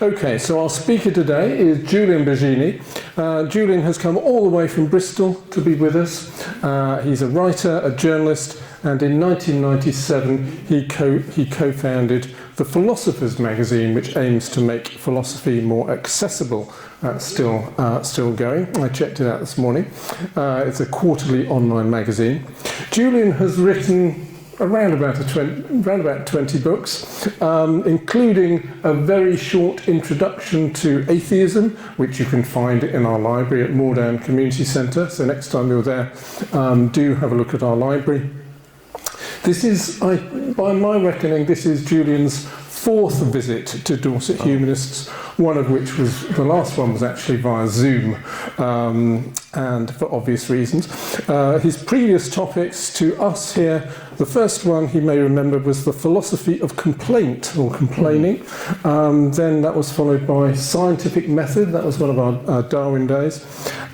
Okay, so our speaker today is Julian Baggini. Julian has come all the way from Bristol to be with us. He's a writer, a journalist, and in 1997 he co-founded the Philosophers magazine, which aims to make philosophy more accessible. That's still going. I checked it out this morning. It's a quarterly online magazine. Julian has written around about 20 books, including a very short introduction to atheism, which you can find in our library at Moordown Community Centre. So next time you're there, do have a look at our library. This is, by my reckoning, this is Julian's fourth visit to Dorset Humanists, one of which was, the last one was actually via Zoom, and for obvious reasons. His previous topics to us here, the first one he may remember was the philosophy of complaint, or complaining. Then that was followed by scientific method, that was one of our Darwin days.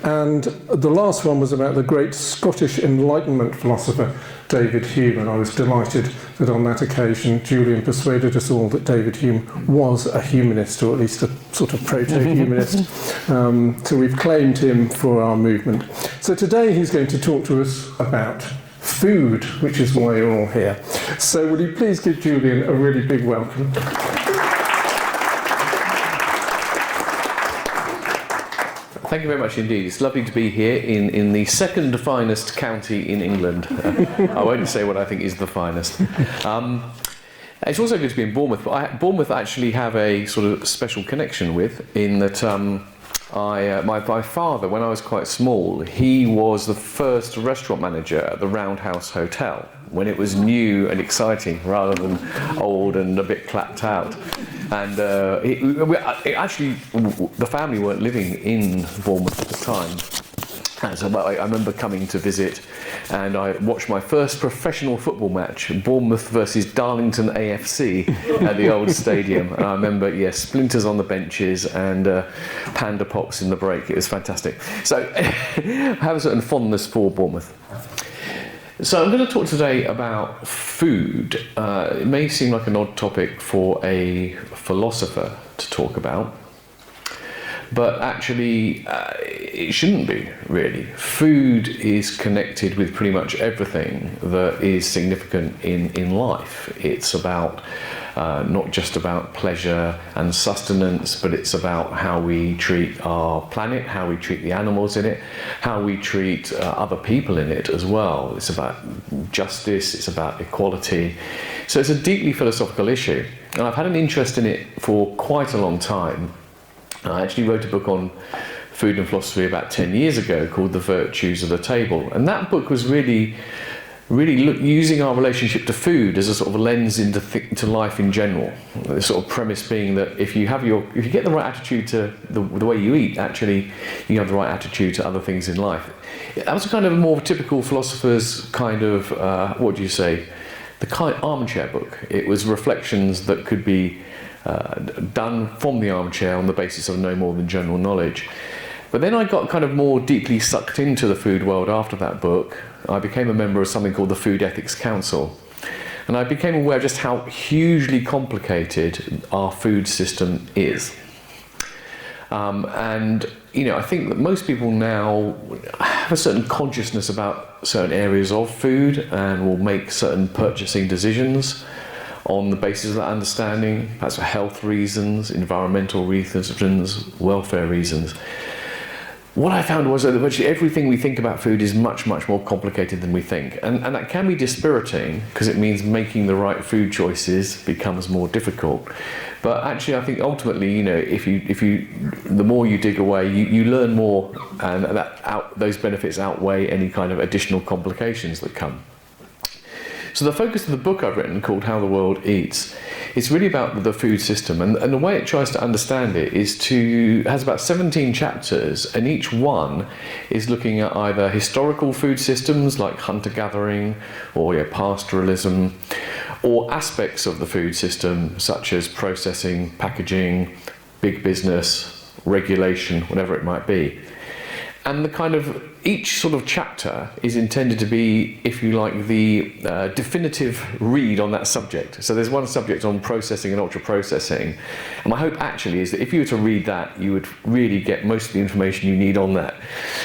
And the last one was about the great Scottish Enlightenment philosopher, David Hume, and I was delighted that on that occasion Julian persuaded us all that David Hume was a humanist, or at least a sort of proto-humanist. So we've claimed him for our movement. So today he's going to talk to us about food, which is why you're all here. So will you please give Julian a really big welcome. Thank you very much indeed. It's lovely to be here in the second finest county in England. I won't say what I think is the finest. It's also good to be in Bournemouth, but Bournemouth I actually have a sort of special connection with, in that my father, when I was quite small, he was the first restaurant manager at the Roundhouse Hotel, when it was new and exciting rather than old and a bit clapped out. And actually, the family weren't living in Bournemouth at the time. And so I remember coming to visit, and I watched my first professional football match, Bournemouth versus Darlington AFC at the old stadium. And I remember, yes, splinters on the benches and panda pops in the break. It was fantastic. So I have a certain fondness for Bournemouth. So I'm going to talk today about food. It may seem like an odd topic for a philosopher to talk about, but actually it shouldn't be, really. Food is connected with pretty much everything that is significant in life. It's about not just about pleasure and sustenance, but it's about how we treat our planet, how we treat the animals in it, how we treat other people in it as well. It's about justice, it's about equality. So it's a deeply philosophical issue, and I've had an interest in it for quite a long time. I actually wrote a book on food and philosophy about 10 years ago called The Virtues of the Table, and that book was really using our relationship to food as a sort of lens into life in general. The sort of premise being that if you get the right attitude to the way you eat, actually you have the right attitude to other things in life. That was a kind of more typical philosopher's kind of what do you say, the kind armchair book. It was reflections that could be done from the armchair on the basis of no more than general knowledge. But then I got kind of more deeply sucked into the food world after that book. I became a member of something called the Food Ethics Council, and I became aware of just how hugely complicated our food system is. And I think that most people now have a certain consciousness about certain areas of food and will make certain purchasing decisions on the basis of that understanding, perhaps for health reasons, environmental reasons, welfare reasons. What I found was that virtually everything we think about food is much, much more complicated than we think. And that can be dispiriting, because it means making the right food choices becomes more difficult. But actually, I think ultimately, if you the more you dig away, you learn more, and those benefits outweigh any kind of additional complications that come. So the focus of the book I've written, called How the World Eats, is really about the food system, and the way it tries to understand it has about 17 chapters, and each one is looking at either historical food systems like hunter-gathering or pastoralism, or aspects of the food system such as processing, packaging, big business, regulation, whatever it might be. And the kind of, each sort of chapter is intended to be, if you like, the definitive read on that subject. So there's one subject on processing and ultra-processing. And my hope actually is that if you were to read that, you would really get most of the information you need on that,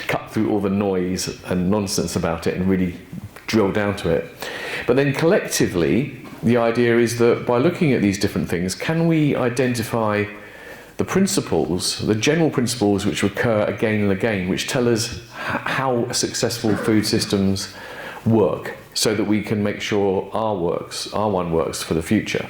cut through all the noise and nonsense about it and really drill down to it. But then collectively, the idea is that by looking at these different things, can we identify the principles, the general principles which recur again and again, which tell us how successful food systems work, so that we can make sure our one works for the future.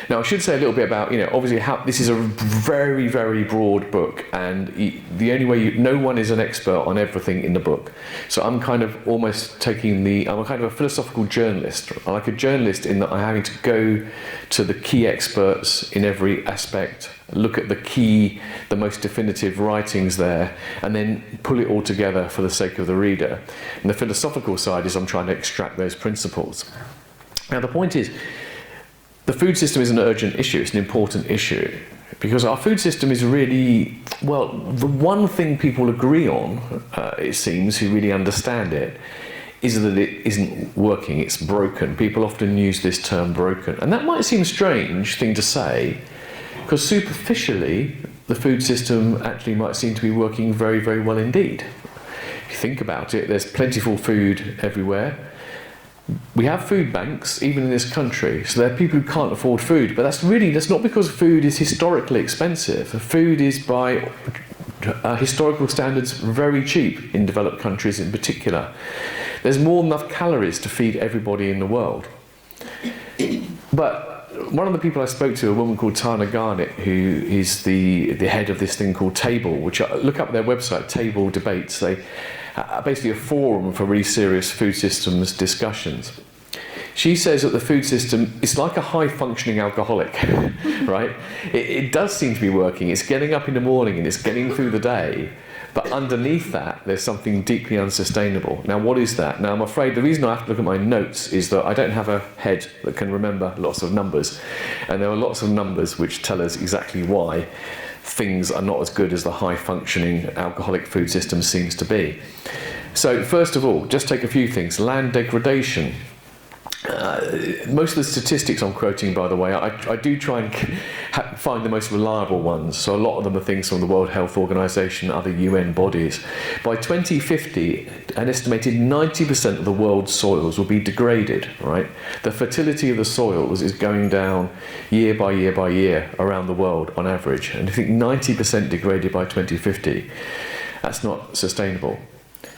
Now, I should say a little bit about, obviously how this is a very, very broad book, and the only way no one is an expert on everything in the book. So I'm kind of almost I'm a kind of a philosophical journalist. I'm like a journalist in that I'm having to go to the key experts in every aspect, look at the most definitive writings there, and then pull it all together for the sake of the reader. And the philosophical side is I'm trying to extract those principles. Now, the point is, the food system is an urgent issue, it's an important issue, because our food system is really, well, the one thing people agree on, it seems, who really understand it, is that it isn't working, it's broken. People often use this term broken. And that might seem a strange thing to say, because superficially, the food system actually might seem to be working very, very well indeed. If you think about it, there's plentiful food everywhere. We have food banks, even in this country, so there are people who can't afford food, but that's not because food is historically expensive. Food is, by historical standards, very cheap in developed countries in particular. There's more than enough calories to feed everybody in the world. But one of the people I spoke to, a woman called Tana Garnett, who is the head of this thing called Table, which look up their website, Table Debates. They basically a forum for really serious food systems discussions. She says that the food system is like a high-functioning alcoholic, right? It does seem to be working. It's getting up in the morning and it's getting through the day, but underneath that, there's something deeply unsustainable. Now, what is that? Now, I'm afraid the reason I have to look at my notes is that I don't have a head that can remember lots of numbers, and there are lots of numbers which tell us exactly why things are not as good as the high-functioning alcoholic food system seems to be. So, first of all, just take a few things. Land degradation. Most of the statistics I'm quoting, by the way, I do try and find the most reliable ones. So a lot of them are things from the World Health Organization, other UN bodies. By 2050, an estimated 90% of the world's soils will be degraded, right? The fertility of the soils is going down year by year by year around the world on average. And I think 90% degraded by 2050. That's not sustainable.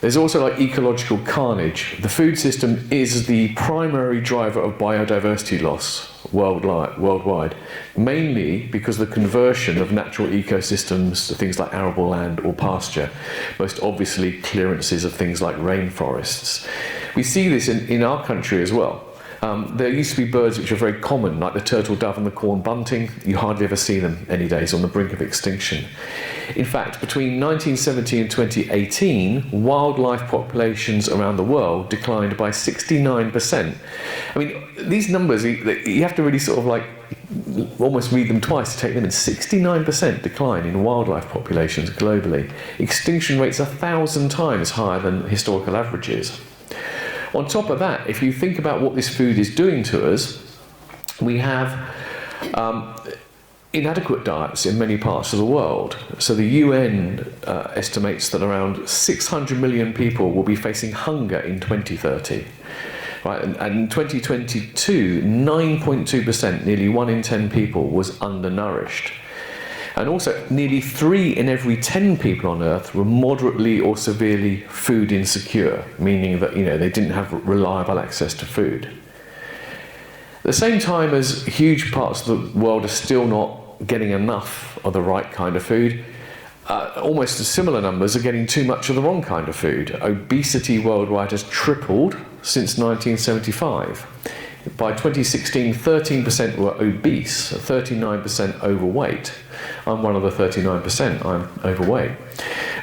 There's also like ecological carnage. The food system is the primary driver of biodiversity loss worldwide, mainly because of the conversion of natural ecosystems to things like arable land or pasture, most obviously clearances of things like rainforests. We see this in our country as well. There used to be birds which are very common, like the turtle dove and the corn bunting. You hardly ever see them any days, on the brink of extinction. In fact, between 1970 and 2018, wildlife populations around the world declined by 69%. I mean, these numbers, you have to really sort of like almost read them twice to take them in. 69% decline in wildlife populations globally. Extinction rates 1,000 times higher than historical averages. On top of that, if you think about what this food is doing to us, we have inadequate diets in many parts of the world. So the UN estimates that around 600 million people will be facing hunger in 2030. Right? And in 2022, 9.2%, nearly 1 in 10 people, was undernourished. And also, nearly 3 in every 10 people on Earth were moderately or severely food insecure, meaning that they didn't have reliable access to food. At the same time as huge parts of the world are still not getting enough of the right kind of food, almost similar numbers are getting too much of the wrong kind of food. Obesity worldwide has tripled since 1975. By 2016, 13% were obese, 39% overweight. I'm one of the 39%, I'm overweight.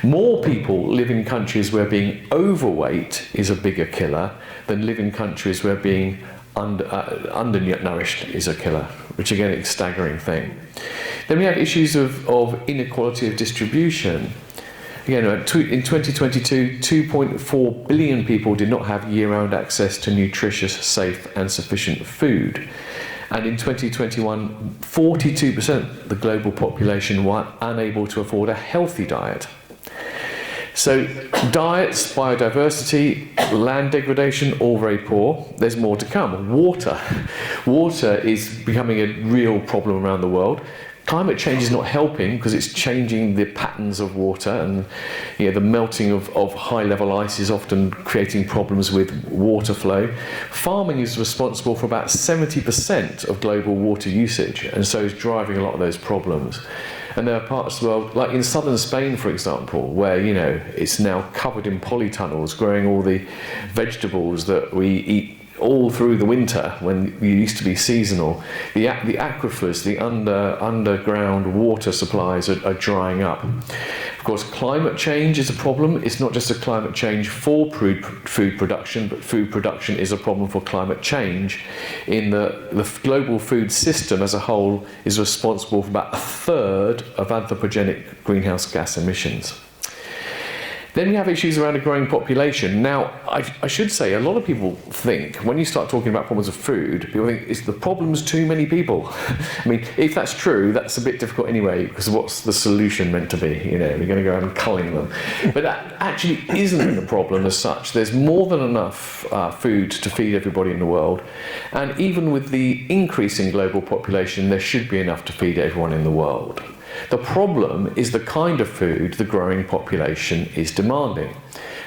More people live in countries where being overweight is a bigger killer than live in countries where being undernourished is a killer, which again is a staggering thing. Then we have issues of inequality of distribution. Again, in 2022, 2.4 billion people did not have year-round access to nutritious, safe and sufficient food. And in 2021, 42% of the global population were unable to afford a healthy diet. So diets, biodiversity, land degradation, all very poor. There's more to come. Water. Water is becoming a real problem around the world. Climate change is not helping because it's changing the patterns of water, and the melting of high-level ice is often creating problems with water flow. Farming is responsible for about 70% of global water usage, and so is driving a lot of those problems. And there are parts of the world, like in southern Spain, for example, where it's now covered in polytunnels, growing all the vegetables that we eat all through the winter when it used to be seasonal. The aquifers, the underground water supplies are drying up. Of course, climate change is a problem. It's not just a climate change for food production, but food production is a problem for climate change, in the global food system as a whole is responsible for about a third of anthropogenic greenhouse gas emissions. Then we have issues around a growing population. Now, I should say, a lot of people think, when you start talking about problems of food, people think it's the problem's too many people. I mean, if that's true, that's a bit difficult anyway, because what's the solution meant to be? We're going to go out and culling them. But that actually isn't the problem as such. There's more than enough food to feed everybody in the world. And even with the increase in global population, there should be enough to feed everyone in the world. The problem is the kind of food the growing population is demanding.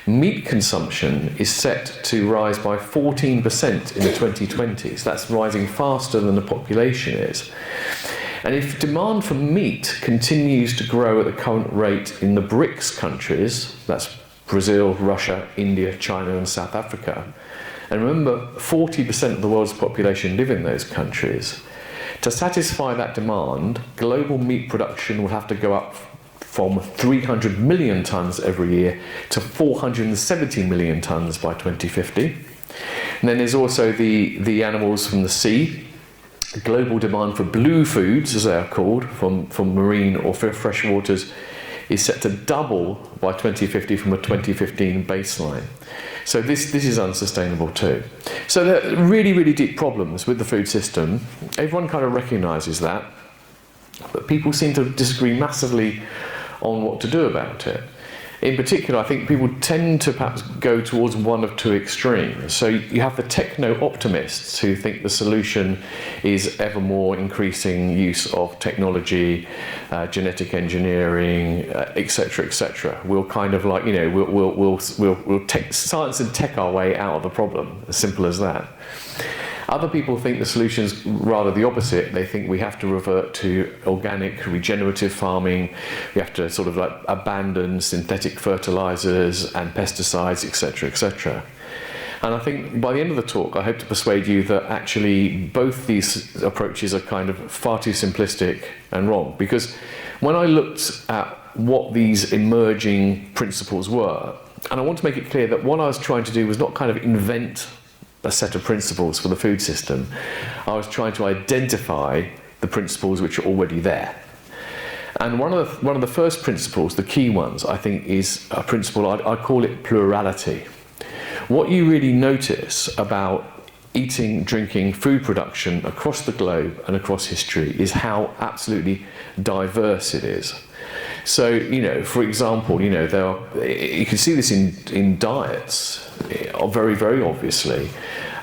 Meat consumption is set to rise by 14% in the 2020s. That's rising faster than the population is. And if demand for meat continues to grow at the current rate in the BRICS countries, that's Brazil, Russia, India, China and South Africa, and remember 40% of the world's population live in those countries, to satisfy that demand, global meat production will have to go up from 300 million tonnes every year to 470 million tonnes by 2050. And then there's also the animals from the sea. Global demand for blue foods, as they are called, from marine or fresh waters, is set to double by 2050 from a 2015 baseline. So this is unsustainable too. So there are really, really deep problems with the food system. Everyone kind of recognises that, but people seem to disagree massively on what to do about it. In particular, I think people tend to perhaps go towards one of two extremes. So you have the techno-optimists who think the solution is ever more increasing use of technology, genetic engineering, etc., etc. We'll kind of like, we'll take science and tech our way out of the problem. As simple as that. Other people think the solution is rather the opposite. They think we have to revert to organic, regenerative farming. We have to sort of like abandon synthetic fertilizers and pesticides, etc., etc. And I think by the end of the talk, I hope to persuade you that actually both these approaches are kind of far too simplistic and wrong. Because when I looked at what these emerging principles were, and I want to make it clear that what I was trying to do was not kind of invent a set of principles for the food system. I was trying to identify the principles which are already there. And one of the first principles, the key ones, I think, is a principle, I call it plurality. What you really notice about eating, drinking, food production across the globe and across history is how absolutely diverse it is. So, for example, you can see this in diets, very, very obviously.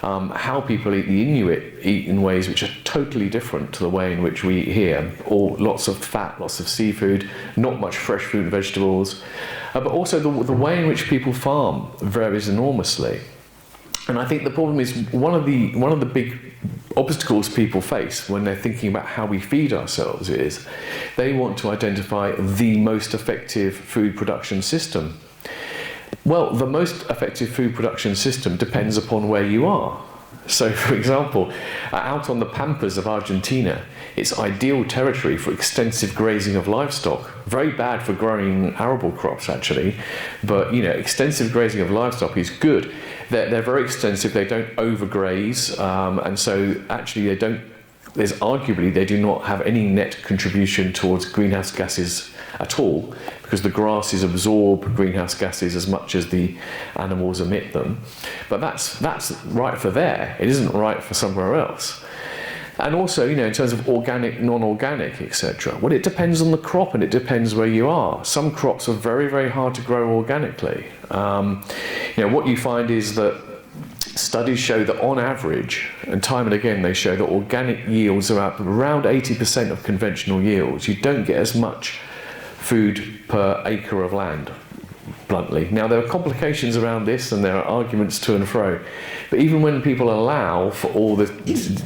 How people eat, the Inuit eat in ways which are totally different to the way in which we eat here. Lots of fat, lots of seafood, not much fresh fruit and vegetables. But also the way in which people farm varies enormously. And I think the problem is one of the big obstacles people face when they're thinking about how we feed ourselves is they want to identify the most effective food production system. Well, the most effective food production system depends upon where you are. So, for example, out on the pampas of Argentina, it's ideal territory for extensive grazing of livestock. Very bad for growing arable crops, actually, but extensive grazing of livestock is good. They're very extensive. They don't overgraze, and so actually they do not have any net contribution towards greenhouse gases at all, because the grasses absorb greenhouse gases as much as the animals emit them. But that's right for there. It isn't right for somewhere else. And also, in terms of organic, non-organic, etc. Well, it depends on the crop and it depends where you are. Some crops are very, very hard to grow organically. What you find is that studies show that on average, and time and again they show that organic yields are around 80% of conventional yields. You don't get as much food per acre of land, bluntly. Now, there are complications around this and there are arguments to and fro, but even when people allow for all the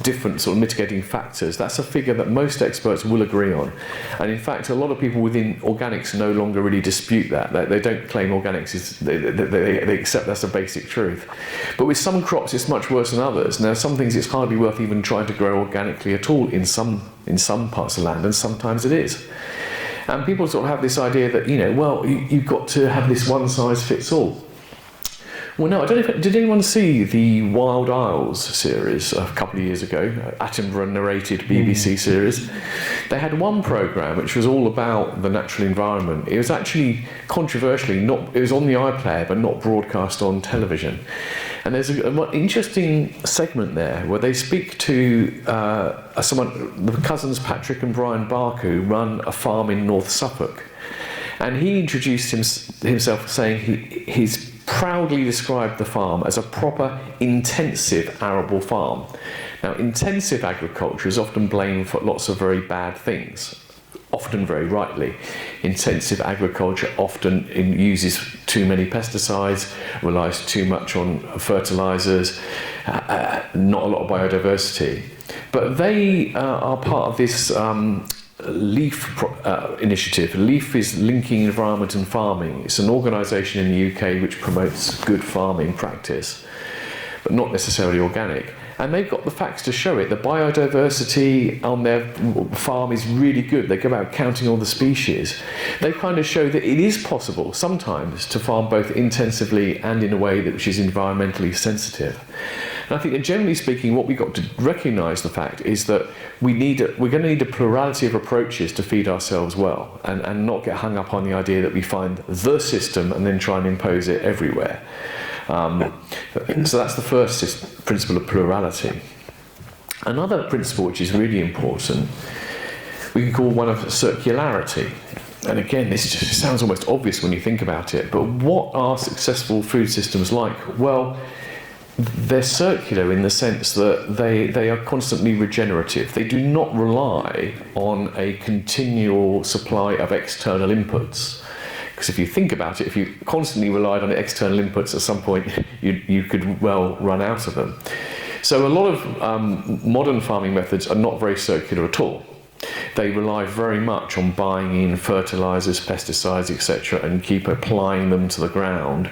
different sort of mitigating factors, that's a figure that most experts will agree on. And in fact, a lot of people within organics no longer really dispute that. They don't claim organics is, they accept that's a basic truth. But with some crops it's much worse than others. Now, some things it's hardly worth even trying to grow organically at all in some parts of land, and sometimes it is. And people sort of have this idea that, you've got to have this one size fits all. Well, no, I don't know did anyone see the Wild Isles series a couple of years ago, Attenborough narrated BBC series? They had one programme which was all about the natural environment. It was actually controversially it was on the iPlayer but not broadcast on television. And there's an interesting segment there where they speak to the cousins Patrick and Brian Barker, who run a farm in North Suffolk. And he introduced himself saying he's proudly described the farm as a proper intensive arable farm. Now, intensive agriculture is often blamed for lots of very bad things, often very rightly. Intensive agriculture often uses too many pesticides, relies too much on fertilizers, not a lot of biodiversity. But they are part of this LEAF initiative. LEAF is Linking Environment and Farming. It's an organisation in the UK which promotes good farming practice, but not necessarily organic. And they've got the facts to show it. The biodiversity on their farm is really good. They go about counting all the species. They kind of show that it is possible sometimes to farm both intensively and in a way which is environmentally sensitive. And I think that generally speaking, what we've got to recognise the fact is that we're going to need a plurality of approaches to feed ourselves well, and not get hung up on the idea that we find the system and then try and impose it everywhere. So that's the first principle of plurality. Another principle which is really important, we can call one of circularity. And again, this just sounds almost obvious when you think about it, but what are successful food systems like? Well, they're circular in the sense that they are constantly regenerative. They do not rely on a continual supply of external inputs. Because if you think about it, if you constantly relied on external inputs, at some point you could well run out of them. So a lot of modern farming methods are not very circular at all. They rely very much on buying in fertilizers, pesticides, etc., and keep applying them to the ground.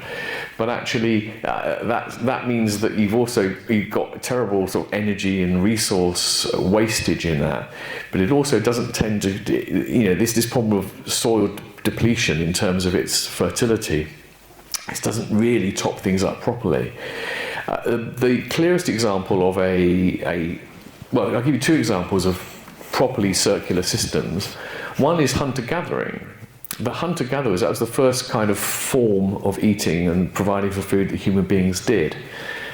But actually, that means that you've got terrible sort of energy and resource wastage in that. But it also doesn't tend to, this problem of soil depletion in terms of its fertility. This doesn't really top things up properly. The clearest example of well, I'll give you two examples of properly circular systems. One is hunter-gathering. The hunter-gatherers, that was the first kind of form of eating and providing for food that human beings did.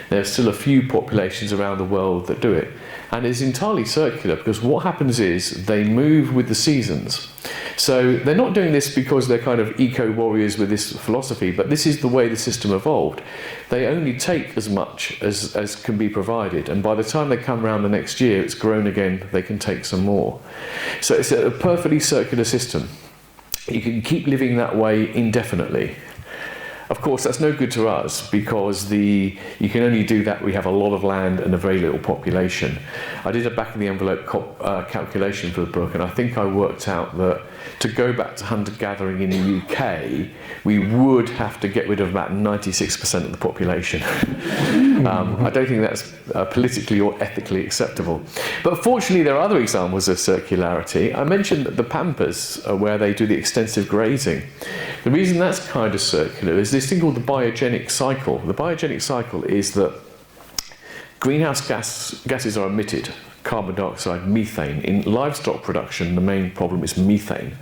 There are still a few populations around the world that do it. And it's entirely circular because what happens is they move with the seasons. So they're not doing this because they're kind of eco-warriors with this philosophy, but this is the way the system evolved. They only take as much as can be provided, and by the time they come around the next year, it's grown again, they can take some more. So it's a perfectly circular system. You can keep living that way indefinitely. Of course, that's no good to us because you can only do that. We have a lot of land and a very little population. I did a back-of-the-envelope calculation for the book, and I think I worked out that to go back to hunter-gathering in the UK, we would have to get rid of about 96% of the population. I don't think that's politically or ethically acceptable. But fortunately, there are other examples of circularity. I mentioned the Pampas, where they do the extensive grazing. The reason that's kind of circular is this thing called the biogenic cycle. The biogenic cycle is that greenhouse gases are emitted carbon dioxide, methane. In livestock production, the main problem is methane,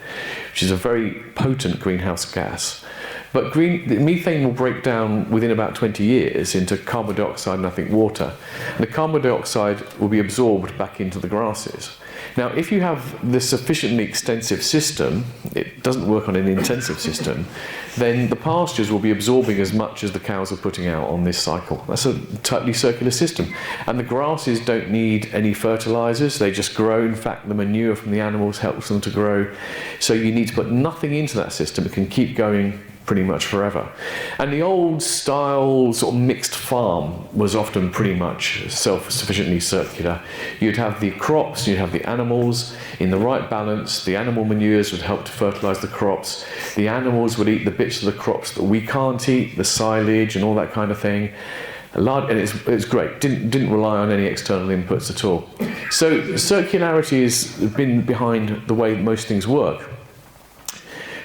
which is a very potent greenhouse gas. But the methane will break down within about 20 years into carbon dioxide and I think water. And the carbon dioxide will be absorbed back into the grasses. Now, if you have this sufficiently extensive system, it doesn't work on an intensive system, then the pastures will be absorbing as much as the cows are putting out on this cycle. That's a totally circular system. And the grasses don't need any fertilizers, they just grow. In fact, the manure from the animals helps them to grow. So you need to put nothing into that system, it can keep going pretty much forever. And the old style sort of mixed farm was often pretty much self-sufficiently circular. You'd have the crops, you'd have the animals in the right balance. The animal manures would help to fertilize the crops. The animals would eat the bits of the crops that we can't eat, the silage and all that kind of thing. And it's great, didn't rely on any external inputs at all. So circularity has been behind the way most things work.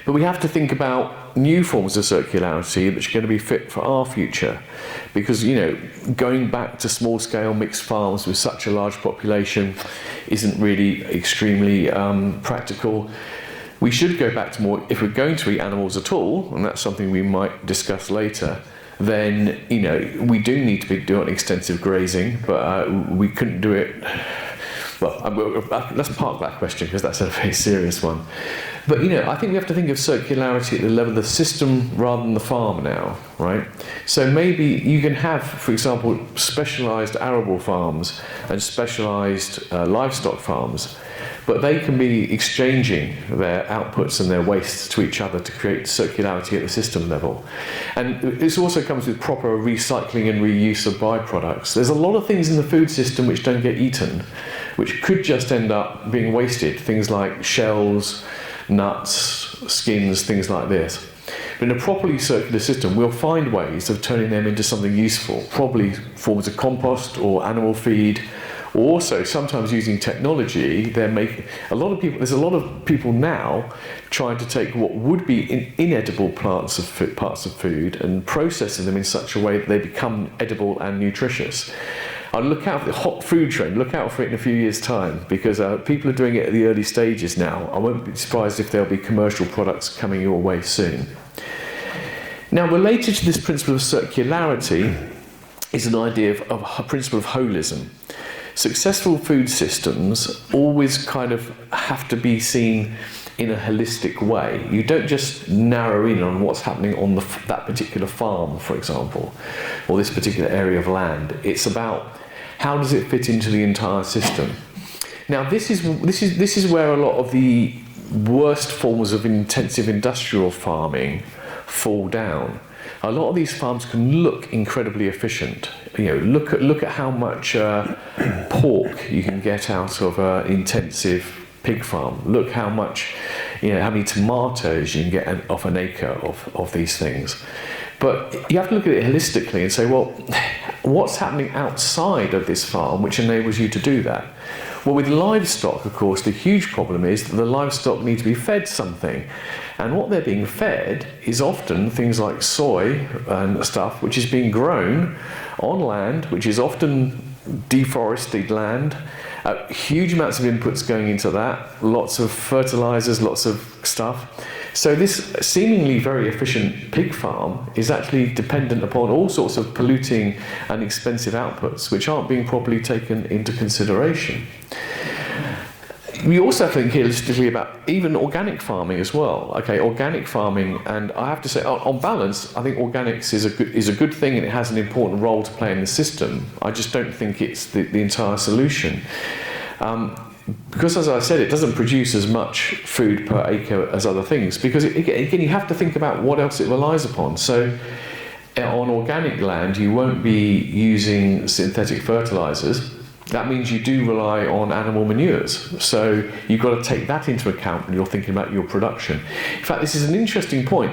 But we have to think about new forms of circularity which are going to be fit for our future, because going back to small-scale mixed farms with such a large population isn't really extremely practical. We should go back to more, if we're going to eat animals at all, and that's something we might discuss later, then we do need to be doing extensive grazing, but we couldn't do it. Well, let's park that question because that's a very serious one. But I think we have to think of circularity at the level of the system rather than the farm now, right? So maybe you can have, for example, specialised arable farms and specialised livestock farms, but they can be exchanging their outputs and their wastes to each other to create circularity at the system level. And this also comes with proper recycling and reuse of byproducts. There's a lot of things in the food system which don't get eaten, which could just end up being wasted. Things like shells, nuts, skins, things like this. But in a properly circular system, we'll find ways of turning them into something useful, probably forms of compost or animal feed, or also sometimes using technology. There's a lot of people now trying to take what would be inedible parts of food and processing them in such a way that they become edible and nutritious. I'll look out for the hot food trend, look out for it in a few years' time, because people are doing it at the early stages now. I won't be surprised if there'll be commercial products coming your way soon. Now, related to this principle of circularity is an idea of a principle of holism. Successful food systems always kind of have to be seen in a holistic way. You don't just narrow in on what's happening on that particular farm, for example, or this particular area of land. It's about how does it fit into the entire system. Now, this is where a lot of the worst forms of intensive industrial farming fall down. A lot of these farms can look incredibly efficient. Look at how much pork you can get out of an intensive pig farm. Look how much, how many tomatoes you can get off an acre of these things. But you have to look at it holistically and say, well, what's happening outside of this farm which enables you to do that? Well, with livestock, of course, the huge problem is that the livestock need to be fed something. And what they're being fed is often things like soy and stuff, which is being grown on land, which is often deforested land. Huge amounts of inputs going into that, lots of fertilizers, lots of stuff. So this seemingly very efficient pig farm is actually dependent upon all sorts of polluting and expensive outputs, which aren't being properly taken into consideration. We also have to think holistically about even organic farming as well. Okay, organic farming, and I have to say, on balance, I think organics is a good thing and it has an important role to play in the system. I just don't think it's the entire solution. Because, as I said, it doesn't produce as much food per acre as other things, because again, you have to think about what else it relies upon. So on organic land, you won't be using synthetic fertilizers. That means you do rely on animal manures. So you've got to take that into account when you're thinking about your production. In fact, this is an interesting point.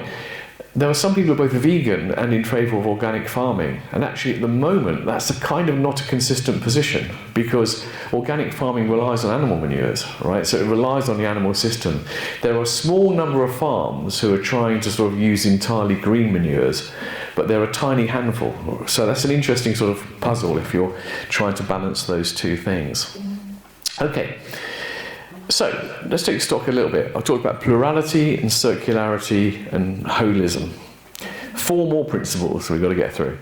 There are some people who are both vegan and in favour of organic farming, and actually at the moment that's a kind of not a consistent position, because organic farming relies on animal manures, right? So it relies on the animal system. There are a small number of farms who are trying to sort of use entirely green manures, but they're a tiny handful. So that's an interesting sort of puzzle if you're trying to balance those two things. Okay, so let's take stock a little bit. I've talked about plurality and circularity and holism. 4 more principles we've got to get through.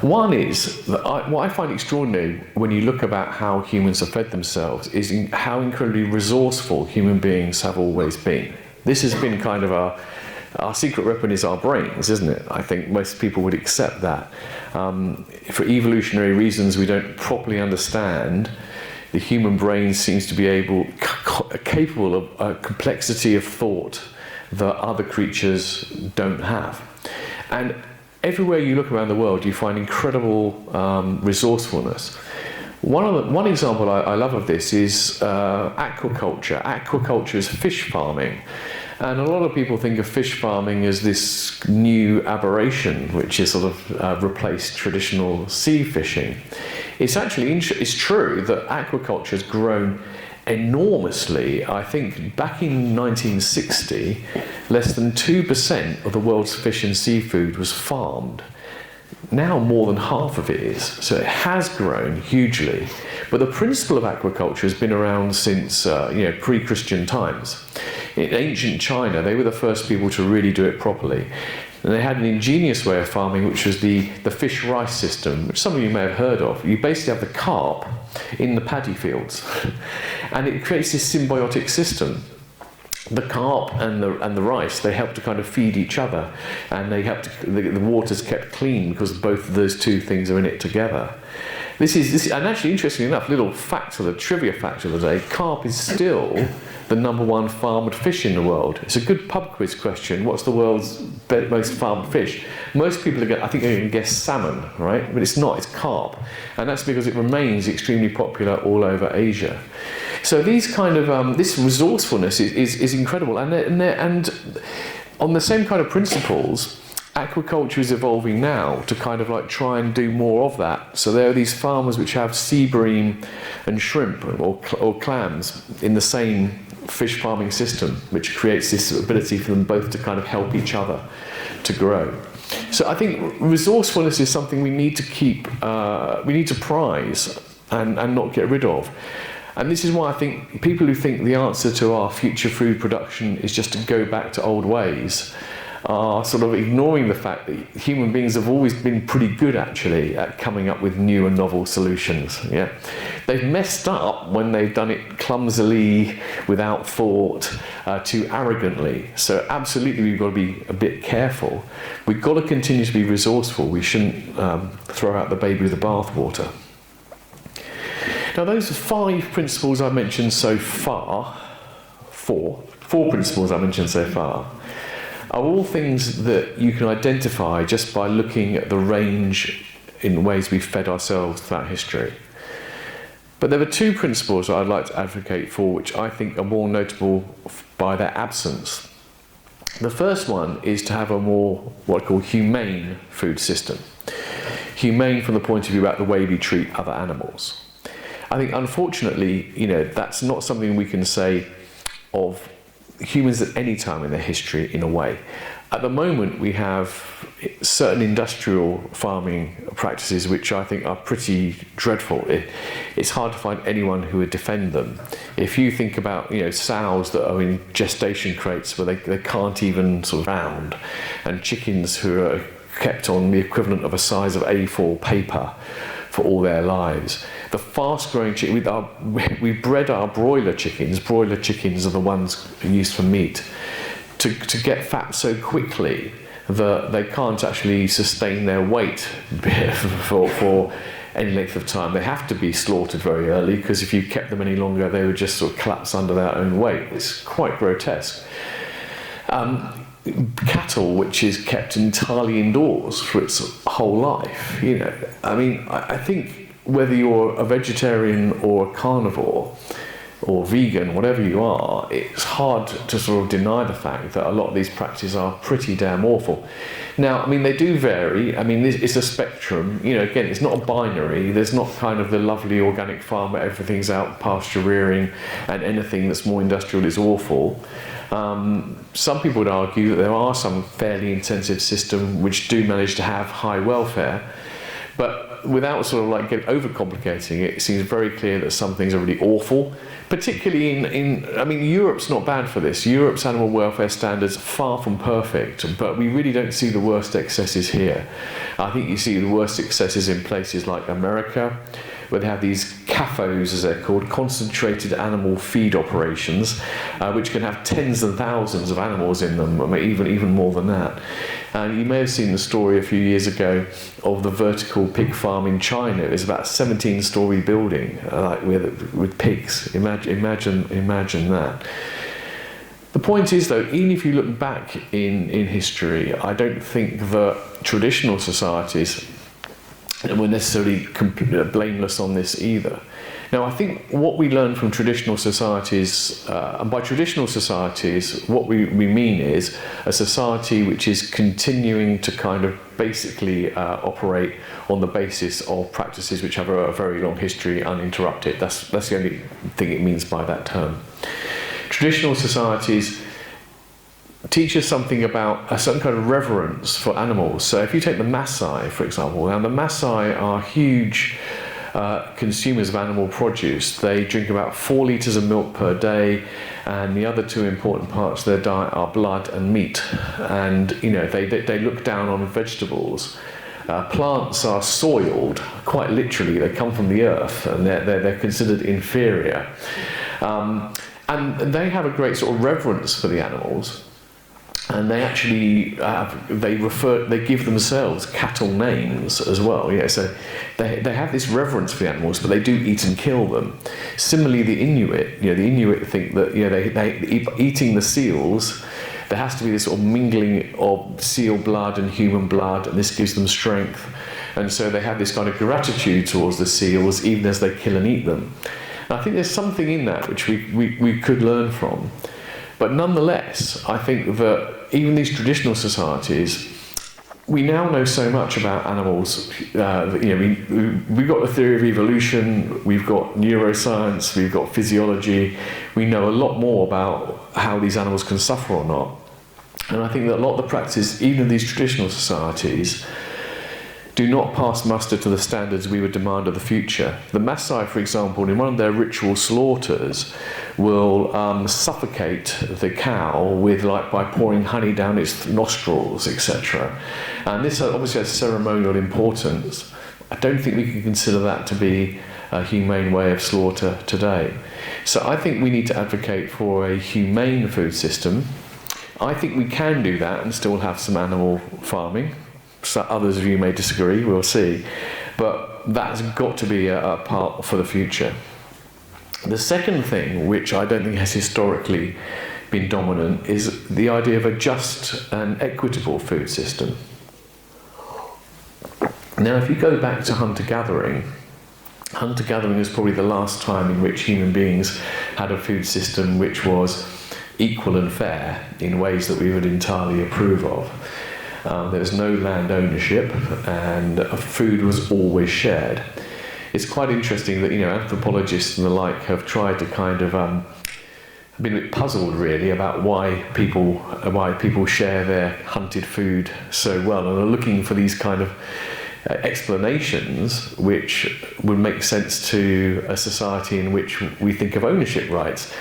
One is that what I find extraordinary when you look about how humans have fed themselves is how incredibly resourceful human beings have always been. This has been kind of our secret weapon is our brains, isn't it? I think most people would accept that. For evolutionary reasons we don't properly understand, the human brain seems to be capable of a complexity of thought that other creatures don't have. And everywhere you look around the world, you find incredible resourcefulness. One example I love of this is aquaculture. Aquaculture is fish farming. And a lot of people think of fish farming as this new aberration, which has sort of replaced traditional sea fishing. It's actually it's true that aquaculture has grown enormously. I think back in 1960, less than 2% of the world's fish and seafood was farmed. Now more than half of it is. So it has grown hugely. But the principle of aquaculture has been around since pre-Christian times. In ancient China, they were the first people to really do it properly. And they had an ingenious way of farming, which was the fish rice system, which some of you may have heard of. You basically have the carp in the paddy fields, and it creates this symbiotic system. The carp and the rice, they help to kind of feed each other, and they help to, the water's kept clean because both of those two things are in it together. This is, and actually, interestingly enough, little fact of the trivia fact of the day: carp is still the #1 farmed fish in the world. It's a good pub quiz question. What's the world's most farmed fish? Most people I think are going to guess salmon, right? But it's not. It's carp, and that's because it remains extremely popular all over Asia. So these kind of this resourcefulness is incredible, and on the same kind of principles, aquaculture is evolving now to kind of like try and do more of that. So there are these farmers which have sea bream and shrimp or clams in the same fish farming system, which creates this ability for them both to kind of help each other to grow. So I think resourcefulness is something we need to keep, we need to prize and not get rid of. And this is why I think people who think the answer to our future food production is just to go back to old ways are sort of ignoring the fact that human beings have always been pretty good actually at coming up with new and novel solutions. Yeah, they've messed up when they've done it clumsily, without thought, too arrogantly. So absolutely we've got to be a bit careful. We've got to continue to be resourceful. We shouldn't throw out the baby with the bathwater. Now those 5 principles I mentioned so far, 4 principles I mentioned so far, are all things that you can identify just by looking at the range in ways we've fed ourselves throughout history. But there are 2 principles that I'd like to advocate for, which I think are more notable by their absence. The first one is to have a more, what I call, humane food system. Humane from the point of view about the way we treat other animals. I think, unfortunately, that's not something we can say of humans at any time in their history, in a way. At the moment, we have certain industrial farming practices which I think are pretty dreadful. It's hard to find anyone who would defend them. If you think about sows that are in gestation crates where they can't even sort of round, and chickens who are kept on the equivalent of a size of A4 paper for all their lives. The fast-growing chicken, we bred our broiler chickens. Broiler chickens are the ones used for meat, to get fat so quickly that they can't actually sustain their weight for any length of time. They have to be slaughtered very early, because if you kept them any longer, they would just sort of collapse under their own weight. It's quite grotesque. Cattle, which is kept entirely indoors for its whole life, I think whether you're a vegetarian or a carnivore or vegan, whatever you are, it's hard to sort of deny the fact that a lot of these practices are pretty damn awful. Now, they do vary. It's a spectrum. Again, it's not a binary. There's not kind of the lovely organic farm where everything's out pasture rearing and anything that's more industrial is awful. Some people would argue that there are some fairly intensive systems which do manage to have high welfare, but But without sort of like overcomplicating it, it seems very clear that some things are really awful, particularly I mean, Europe's not bad for this. Europe's animal welfare standards are far from perfect, but we really don't see the worst excesses here. I think you see the worst excesses in places like America, where they have these CAFOs, as they're called, concentrated animal feed operations, which can have tens and thousands of animals in them, I mean, even more than that. And you may have seen the story a few years ago of the vertical pig farm in China. It was about a 17-story building, like with pigs. Imagine that. The point is, though, even if you look back in history, I don't think that traditional societies were necessarily blameless on this either. Now, I think what we learn from traditional societies, and by traditional societies, what we mean is a society which is continuing to kind of basically operate on the basis of practices which have a very long history uninterrupted. That's the only thing it means by that term. Traditional societies teach us something about a certain kind of reverence for animals. So if you take the Maasai, for example, now the Maasai are huge consumers of animal produce. They drink about 4 litres of milk per day, and the other two important parts of their diet are blood and meat. And you know, they look down on vegetables. Plants are soiled, quite literally. They come from the earth, and they're considered inferior. And they have a great sort of reverence for the animals. And they actually they give themselves cattle names as well. Yeah, so they have this reverence for the animals, but they do eat and kill them. Similarly, the Inuit think that they eating the seals, there has to be this sort of mingling of seal blood and human blood, and this gives them strength. And so they have this kind of gratitude towards the seals, even as they kill and eat them. And I think there's something in that which we could learn from. But nonetheless, I think that even these traditional societies, we now know so much about animals. We've got the theory of evolution, we've got neuroscience, we've got physiology. We know a lot more about how these animals can suffer or not. And I think that a lot of the practices, even in these traditional societies, do not pass muster to the standards we would demand of the future. The Maasai, for example, in one of their ritual slaughters, will suffocate the cow by pouring honey down its nostrils, etc. And this obviously has ceremonial importance. I don't think we can consider that to be a humane way of slaughter today. So I think we need to advocate for a humane food system. I think we can do that and still have some animal farming. So others of you may disagree, we'll see. But that's got to be a part for the future. The second thing, which I don't think has historically been dominant, is the idea of a just and equitable food system. Now, if you go back to hunter-gathering is probably the last time in which human beings had a food system which was equal and fair in ways that we would entirely approve of. There was no land ownership, and food was always shared. It's quite interesting that anthropologists and the like have tried to kind of been a bit puzzled really about why people share their hunted food so well, and are looking for these kind of explanations which would make sense to a society in which we think of ownership rights.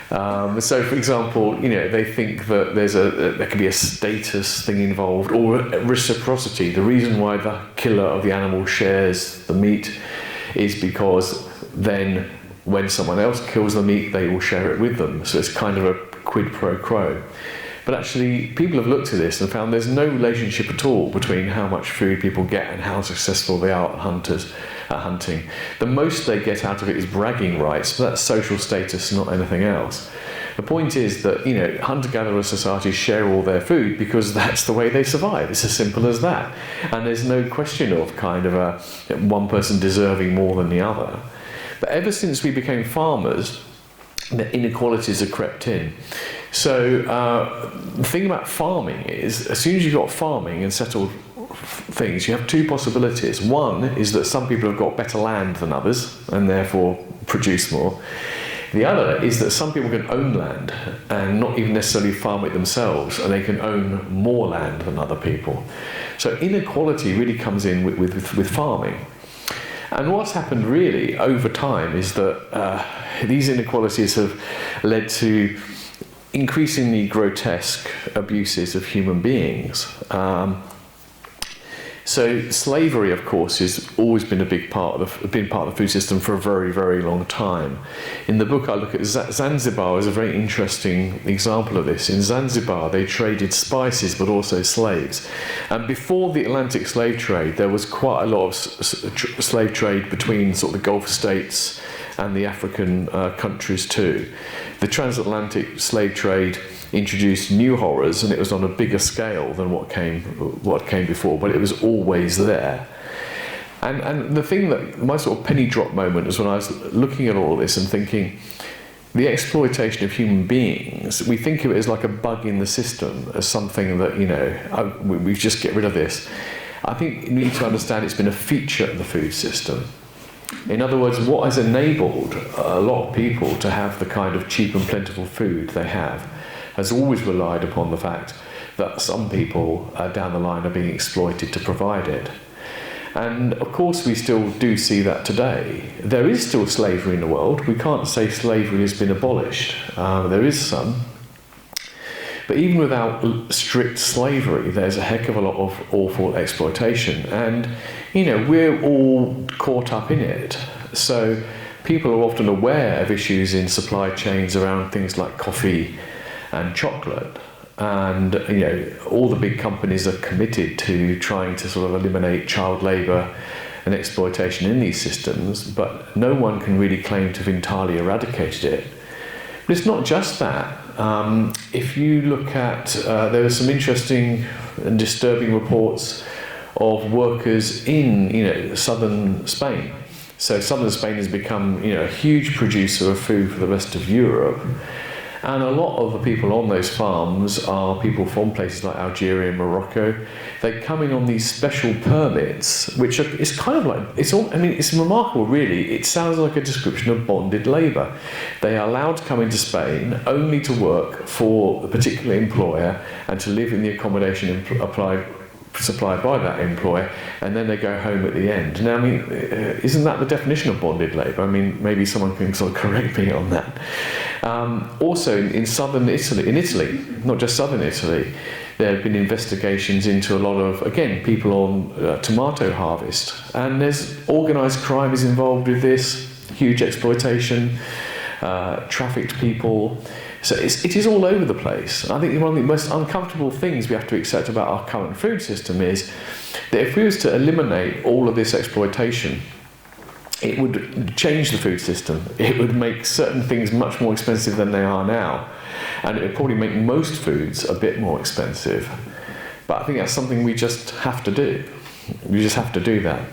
So, for example, they think that there could be a status thing involved, or reciprocity. The reason why the killer of the animal shares the meat is because then when someone else kills the meat, they will share it with them. So it's kind of a quid pro quo. But actually, people have looked at this and found there's no relationship at all between how much food people get and how successful they are at hunting. The most they get out of it is bragging rights, but that's social status, not anything else. The point is that hunter-gatherer societies share all their food because that's the way they survive. It's as simple as that. And there's no question of kind of one person deserving more than the other. But ever since we became farmers, the inequalities have crept in. So the thing about farming is, as soon as you've got farming and settled things, you have two possibilities. One is that some people have got better land than others and therefore produce more. The other is that some people can own land and not even necessarily farm it themselves, and they can own more land than other people. So inequality really comes in with farming. And what's happened really over time is that these inequalities have led to increasingly grotesque abuses of human beings. So slavery, of course, has always been part of the food system for a very, very long time. In the book, I look at Zanzibar as a very interesting example of this. In Zanzibar, they traded spices, but also slaves. And before the Atlantic slave trade, there was quite a lot of slave trade between sort of the Gulf states and the African countries too. The transatlantic slave trade introduced new horrors, and it was on a bigger scale than what came before, but it was always there. And the thing that my sort of penny drop moment was when I was looking at all this and thinking, the exploitation of human beings, we think of it as like a bug in the system, as something that, we just get rid of this. I think you need to understand it's been a feature of the food system. In other words, what has enabled a lot of people to have the kind of cheap and plentiful food they have has always relied upon the fact that some people down the line are being exploited to provide it. And of course we still do see that today. There is still slavery in the world. We can't say slavery has been abolished. There is some. But even without strict slavery, there's a heck of a lot of awful exploitation. And, we're all caught up in it. So people are often aware of issues in supply chains around things like coffee and chocolate. And, all the big companies are committed to trying to sort of eliminate child labour and exploitation in these systems, but no one can really claim to have entirely eradicated it. But it's not just that. If you look at, there are some interesting and disturbing reports of workers in, southern Spain. So southern Spain has become, a huge producer of food for the rest of Europe. And a lot of the people on those farms are people from places like Algeria and Morocco. They come in on these special permits, which is kind of like, it's remarkable really. It sounds like a description of bonded labour. They are allowed to come into Spain only to work for a particular employer and to live in the accommodation supplied by that employer, and then they go home at the end. Now, isn't that the definition of bonded labour? Maybe someone can sort of correct me on that. Also, in southern Italy, not just southern Italy, there have been investigations into a lot of, again, people on tomato harvest, and there's organised crime is involved with this, huge exploitation, trafficked people. So it is all over the place. I think one of the most uncomfortable things we have to accept about our current food system is that if we was to eliminate all of this exploitation, it would change the food system. It would make certain things much more expensive than they are now. And it would probably make most foods a bit more expensive. But I think that's something we just have to do. We just have to do that.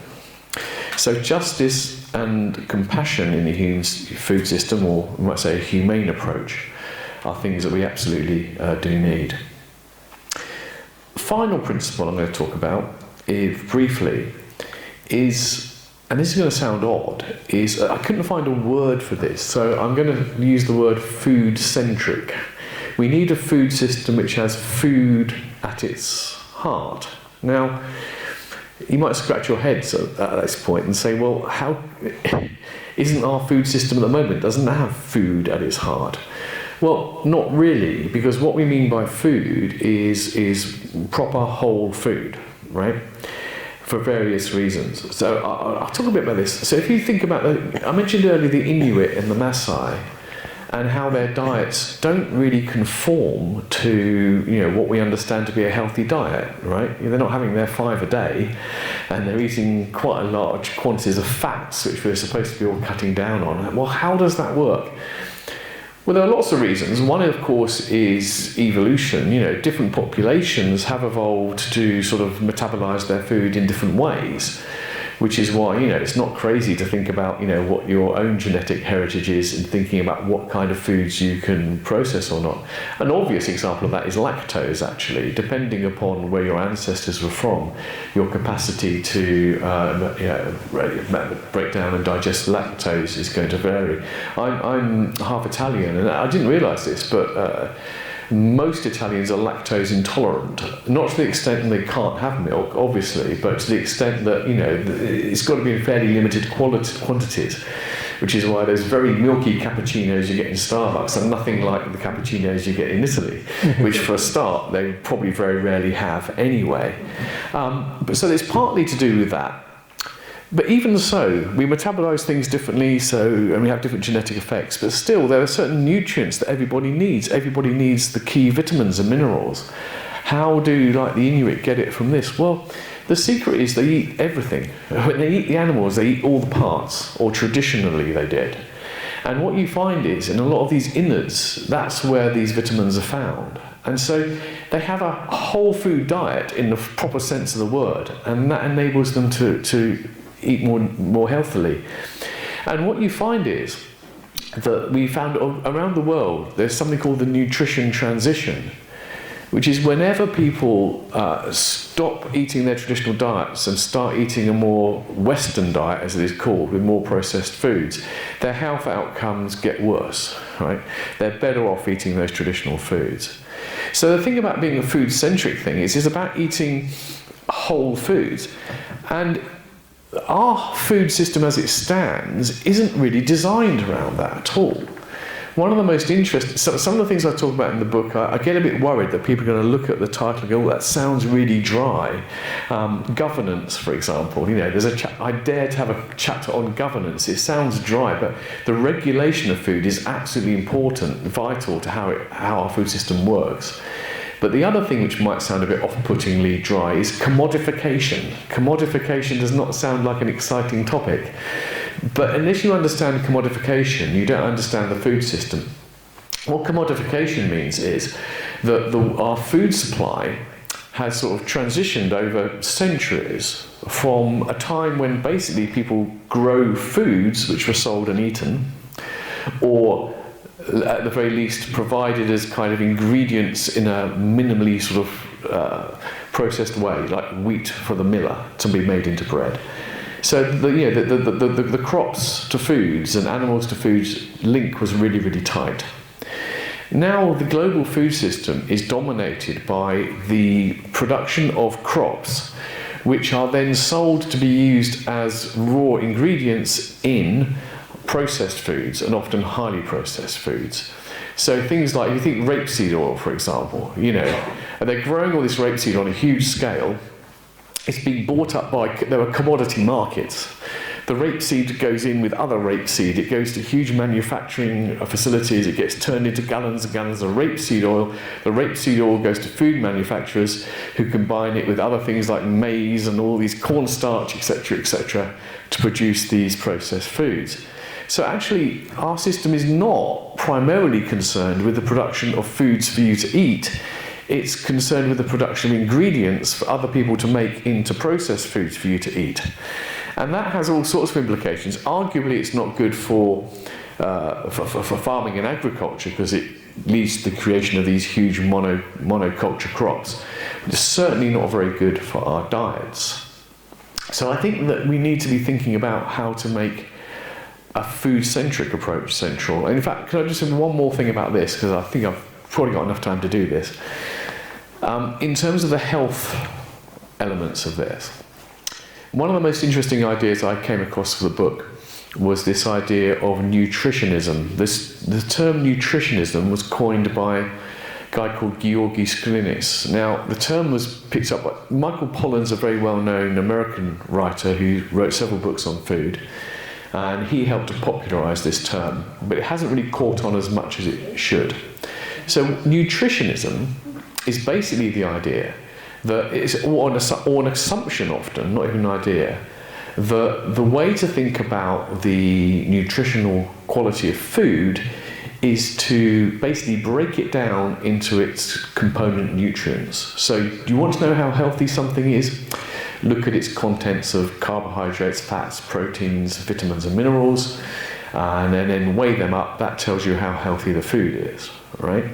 So justice and compassion in the human food system, or we might say a humane approach, are things that we absolutely do need. Final principle I'm going to talk about briefly is, and this is going to sound odd, is I couldn't find a word for this, so I'm going to use the word food-centric. We need a food system which has food at its heart. Now, you might scratch your heads at this point and say, well, how isn't our food system at the moment, doesn't have food at its heart? Well, not really, because what we mean by food is proper whole food, right? For various reasons. So I'll talk a bit about this. So if you think about I mentioned earlier the Inuit and the Maasai, and how their diets don't really conform to what we understand to be a healthy diet, right? They're not having their 5 a day, and they're eating quite a large quantities of fats, which we're supposed to be all cutting down on. Well, how does that work? Well, there are lots of reasons. One, of course, is evolution. Different populations have evolved to sort of metabolize their food in different ways, which is why, it's not crazy to think about, what your own genetic heritage is and thinking about what kind of foods you can process or not. An obvious example of that is lactose, actually. Depending upon where your ancestors were from, your capacity to break down and digest lactose is going to vary. I'm half Italian, and I didn't realise this, but most Italians are lactose intolerant. Not to the extent that they can't have milk, obviously, but to the extent that, it's got to be in fairly limited quantities, which is why those very milky cappuccinos you get in Starbucks are nothing like the cappuccinos you get in Italy, which for a start they probably very rarely have anyway. So it's partly to do with that. But even so, we metabolize things differently, and we have different genetic effects, but still there are certain nutrients that everybody needs. Everybody needs the key vitamins and minerals. How do, like the Inuit, get it from this? Well, the secret is they eat everything. When they eat the animals, they eat all the parts, or traditionally they did. And what you find is, in a lot of these innards, that's where these vitamins are found. And so they have a whole food diet in the proper sense of the word, and that enables them to eat more healthily. And what you find is that we found around the world there's something called the nutrition transition, which is whenever people stop eating their traditional diets and start eating a more Western diet, as it is called, with more processed foods, their health outcomes get worse, right? They're better off eating those traditional foods. So the thing about being a food-centric thing is it's about eating whole foods. And our food system as it stands isn't really designed around that at all. One of the most interesting, some of the things I talk about in the book, I get a bit worried that people are going to look at the title and go, oh, that sounds really dry. Governance, for example, there's I dare to have a chapter on governance. It sounds dry, but the regulation of food is absolutely important, vital to how our food system works. But the other thing which might sound a bit off-puttingly dry is commodification. Commodification does not sound like an exciting topic. But unless you understand commodification, you don't understand the food system. What commodification means is that our food supply has sort of transitioned over centuries from a time when basically people grow foods which were sold and eaten, or at the very least provided as kind of ingredients in a minimally sort of processed way, like wheat for the miller to be made into bread. So the crops to foods and animals to foods link was really, really tight. Now the global food system is dominated by the production of crops, which are then sold to be used as raw ingredients in processed foods, and often highly processed foods. So things like, if you think rapeseed oil, for example, and they're growing all this rapeseed on a huge scale. It's being bought up there are commodity markets. The rapeseed goes in with other rapeseed. It goes to huge manufacturing facilities. It gets turned into gallons and gallons of rapeseed oil. The rapeseed oil goes to food manufacturers who combine it with other things like maize and all these cornstarch, etc., to produce these processed foods. So actually, our system is not primarily concerned with the production of foods for you to eat. It's concerned with the production of ingredients for other people to make into processed foods for you to eat. And that has all sorts of implications. Arguably, it's not good for farming and agriculture because it leads to the creation of these huge monoculture crops. It's certainly not very good for our diets. So I think that we need to be thinking about how to make a food-centric approach central. And in fact, can I just say one more thing about this, because I think I've probably got enough time to do this. In terms of the health elements of this, one of the most interesting ideas I came across for the book was this idea of nutritionism. The term nutritionism was coined by a guy called Georgi Sklinis. Now, the term was picked up by Michael Pollan's a very well-known American writer who wrote several books on food. And he helped to popularise this term, but it hasn't really caught on as much as it should. So nutritionism is basically the idea that it's or an assumption often, not even an idea, that the way to think about the nutritional quality of food is to basically break it down into its component nutrients. So you want to know how healthy something is? Look at its contents of carbohydrates, fats, proteins, vitamins and minerals, and then weigh them up. That tells you how healthy the food is, right?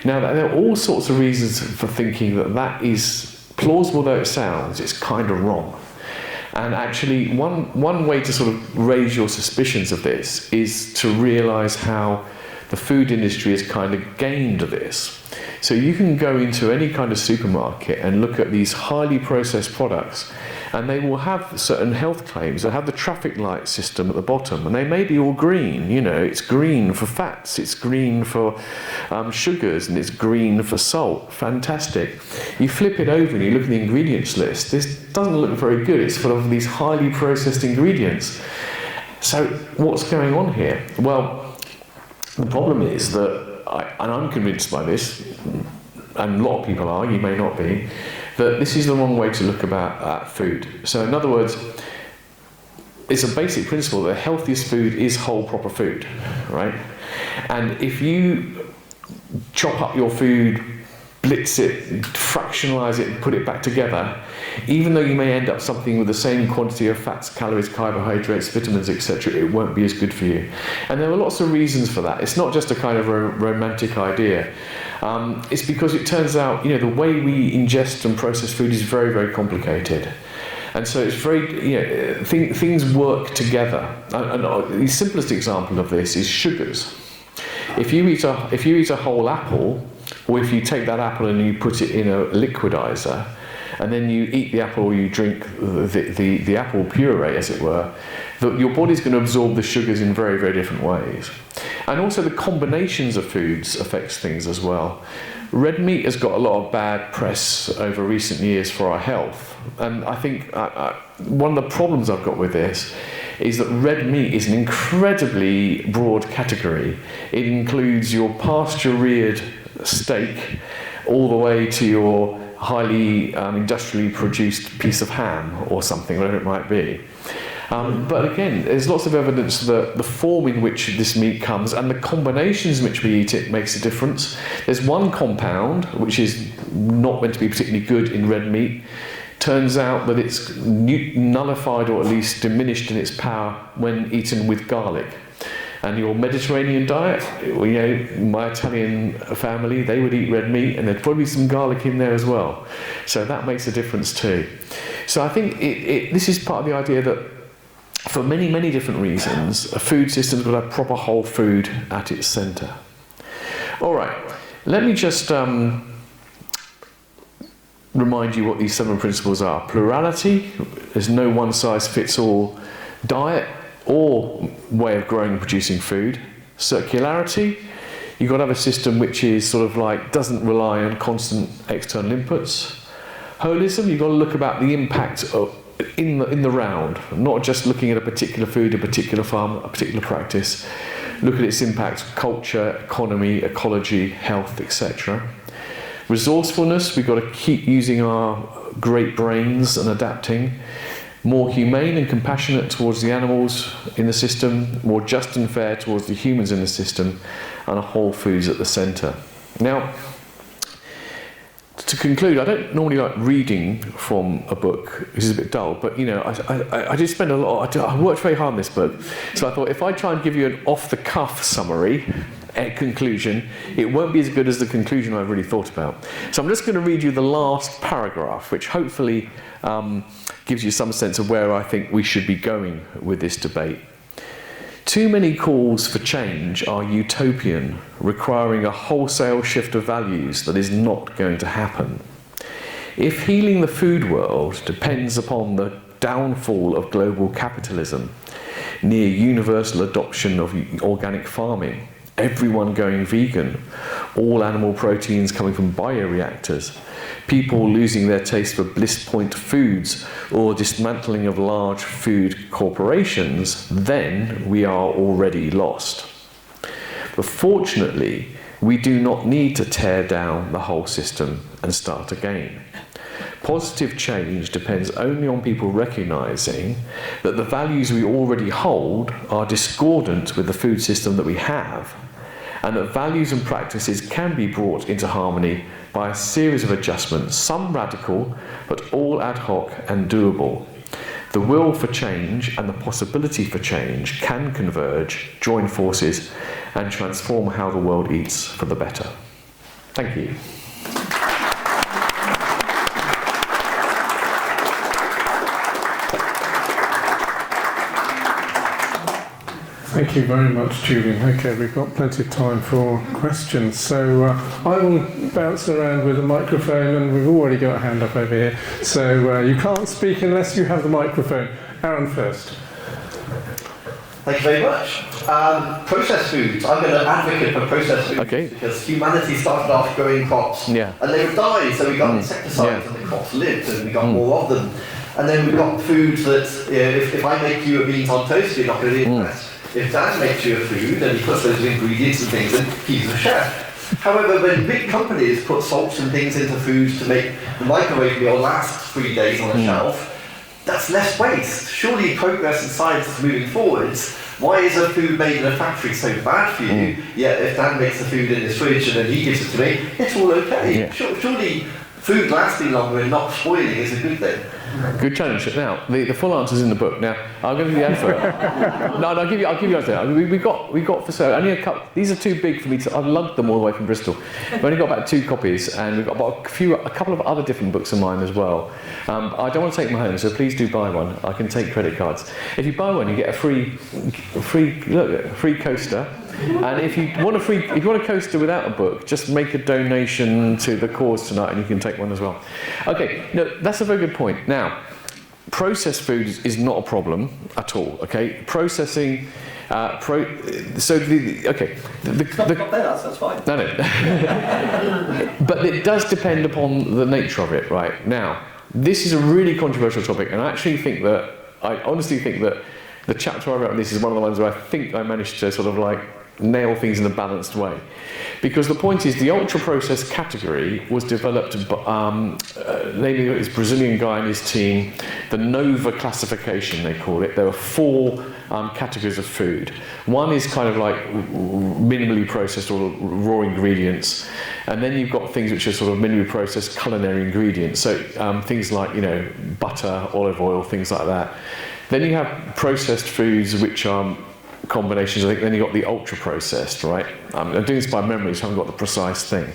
Now, there are all sorts of reasons for thinking that is, plausible though it sounds, it's kind of wrong. And actually, one way to sort of raise your suspicions of this is to realise how the food industry has kind of gained this. So you can go into any kind of supermarket and look at these highly processed products, and they will have certain health claims. They'll have the traffic light system at the bottom, and they may be all green. You know, it's green for fats, it's green for sugars, and it's green for salt. Fantastic. You flip it over and you look at the ingredients list. This doesn't look very good. It's full of these highly processed ingredients. So what's going on here? Well, the problem is that, and I'm convinced by this, and a lot of people are, you may not be, that this is the wrong way to look at food. So in other words, it's a basic principle that healthiest food is whole, proper food, right? And if you chop up your food, blitz it, fractionalize it, and put it back together, even though you may end up something with the same quantity of fats, calories, carbohydrates, vitamins, etc., it won't be as good for you. And there are lots of reasons for that. It's not just a kind of a romantic idea. It's because it turns out, the way we ingest and process food is very, very complicated. And so it's very, things work together. And the simplest example of this is sugars. If you eat a whole apple, or if you take that apple and you put it in a liquidizer, and then you eat the apple or you drink the apple puree, as it were, your body's going to absorb the sugars in very, very different ways. And also the combinations of foods affects things as well. Red meat has got a lot of bad press over recent years for our health. And I think one of the problems I've got with this is that red meat is an incredibly broad category. It includes your pasture-reared steak all the way to your highly industrially produced piece of ham or something, whatever it might be. But again, there's lots of evidence that the form in which this meat comes and the combinations in which we eat it makes a difference. There's one compound which is not meant to be particularly good in red meat. Turns out that it's nullified or at least diminished in its power when eaten with garlic. And your Mediterranean diet, my Italian family, they would eat red meat and there'd probably be some garlic in there as well. So that makes a difference too. So I think this is part of the idea that for many, many different reasons, a food system's got to have proper whole food at its centre. All right, let me just remind you what these 7 principles are. Plurality, there's no one-size-fits-all diet or way of growing and producing food. Circularity, you've got to have a system which is sort of like doesn't rely on constant external inputs. Holism, you've got to look about the impact of in the round, not just looking at a particular food, a particular farm, a particular practice. Look at its impact, culture, economy, ecology, health, etc. Resourcefulness, we've got to keep using our great brains and adapting. More humane and compassionate towards the animals in the system, more just and fair towards the humans in the system, and a whole foods at the centre. Now, to conclude, I don't normally like reading from a book, which is a bit dull, but I did spend a lot, I worked very hard on this book, so I thought if I try and give you an off-the-cuff summary, conclusion, it won't be as good as the conclusion I've really thought about. So I'm just going to read you the last paragraph, which hopefully gives you some sense of where I think we should be going with this debate. Too many calls for change are utopian, requiring a wholesale shift of values that is not going to happen. If healing the food world depends upon the downfall of global capitalism, near universal adoption of organic farming, everyone going vegan, all animal proteins coming from bioreactors, people losing their taste for bliss point foods, or dismantling of large food corporations, then we are already lost. But fortunately, we do not need to tear down the whole system and start again. Positive change depends only on people recognising that the values we already hold are discordant with the food system that we have, and that values and practices can be brought into harmony by a series of adjustments, some radical, but all ad hoc and doable. The will for change and the possibility for change can converge, join forces, and transform how the world eats for the better. Thank you. Thank you very much, Julian. Okay, we've got plenty of time for questions. So I will bounce around with a microphone, and we've already got a hand up over here. So you can't speak unless you have the microphone. Aaron first. Thank you very much. Processed foods. I'm an advocate for processed foods because humanity started off growing crops and they would die, so we got insecticides and the crops lived and we got more of them. And then we've got foods that, if I make you a beans on toast, you're not going to be impressed. If Dan makes you a food and he puts those ingredients and things in, he's a chef. However, when big companies put salts and things into foods to make the microwave meal last 3 days on a shelf, that's less waste. Surely progress in science is moving forwards. Why is a food made in a factory so bad for you? Yet if Dan makes the food in his fridge and then he gives it to me, it's all okay. Surely food lasting longer and not spoiling is a good thing. Good challenge. Now, the full answer's in the book. Now, I'll give you the advert. I'll give you the advert. We got for sale only a couple. These are too big for me to. I've lugged them all the way from Bristol. We've only got about 2 copies, and we've got about a couple of other different books of mine as well. I don't want to take them home, so please do buy one. I can take credit cards. If you buy one, you get a free coaster. And if you want a coaster without a book, just make a donation to the cause tonight, and you can take one as well. Okay, no, that's a very good point. Now, processed food is not a problem at all. Okay, processing. That's fine. No. But it does depend upon the nature of it, right? Now, this is a really controversial topic, and I honestly think that the chapter I wrote on this is one of the ones where I think I managed to sort of like nail things in a balanced way. Because the point is, the ultra-processed category was developed namely this Brazilian guy and his team, the Nova classification they call it. There were 4 categories of food. One is kind of like minimally processed or raw ingredients, and then you've got things which are sort of minimally processed culinary ingredients, so things like, butter, olive oil, things like that. Then you have processed foods which are combinations. I think then you got the ultra processed, right? I'm doing this by memory, so I haven't got the precise thing.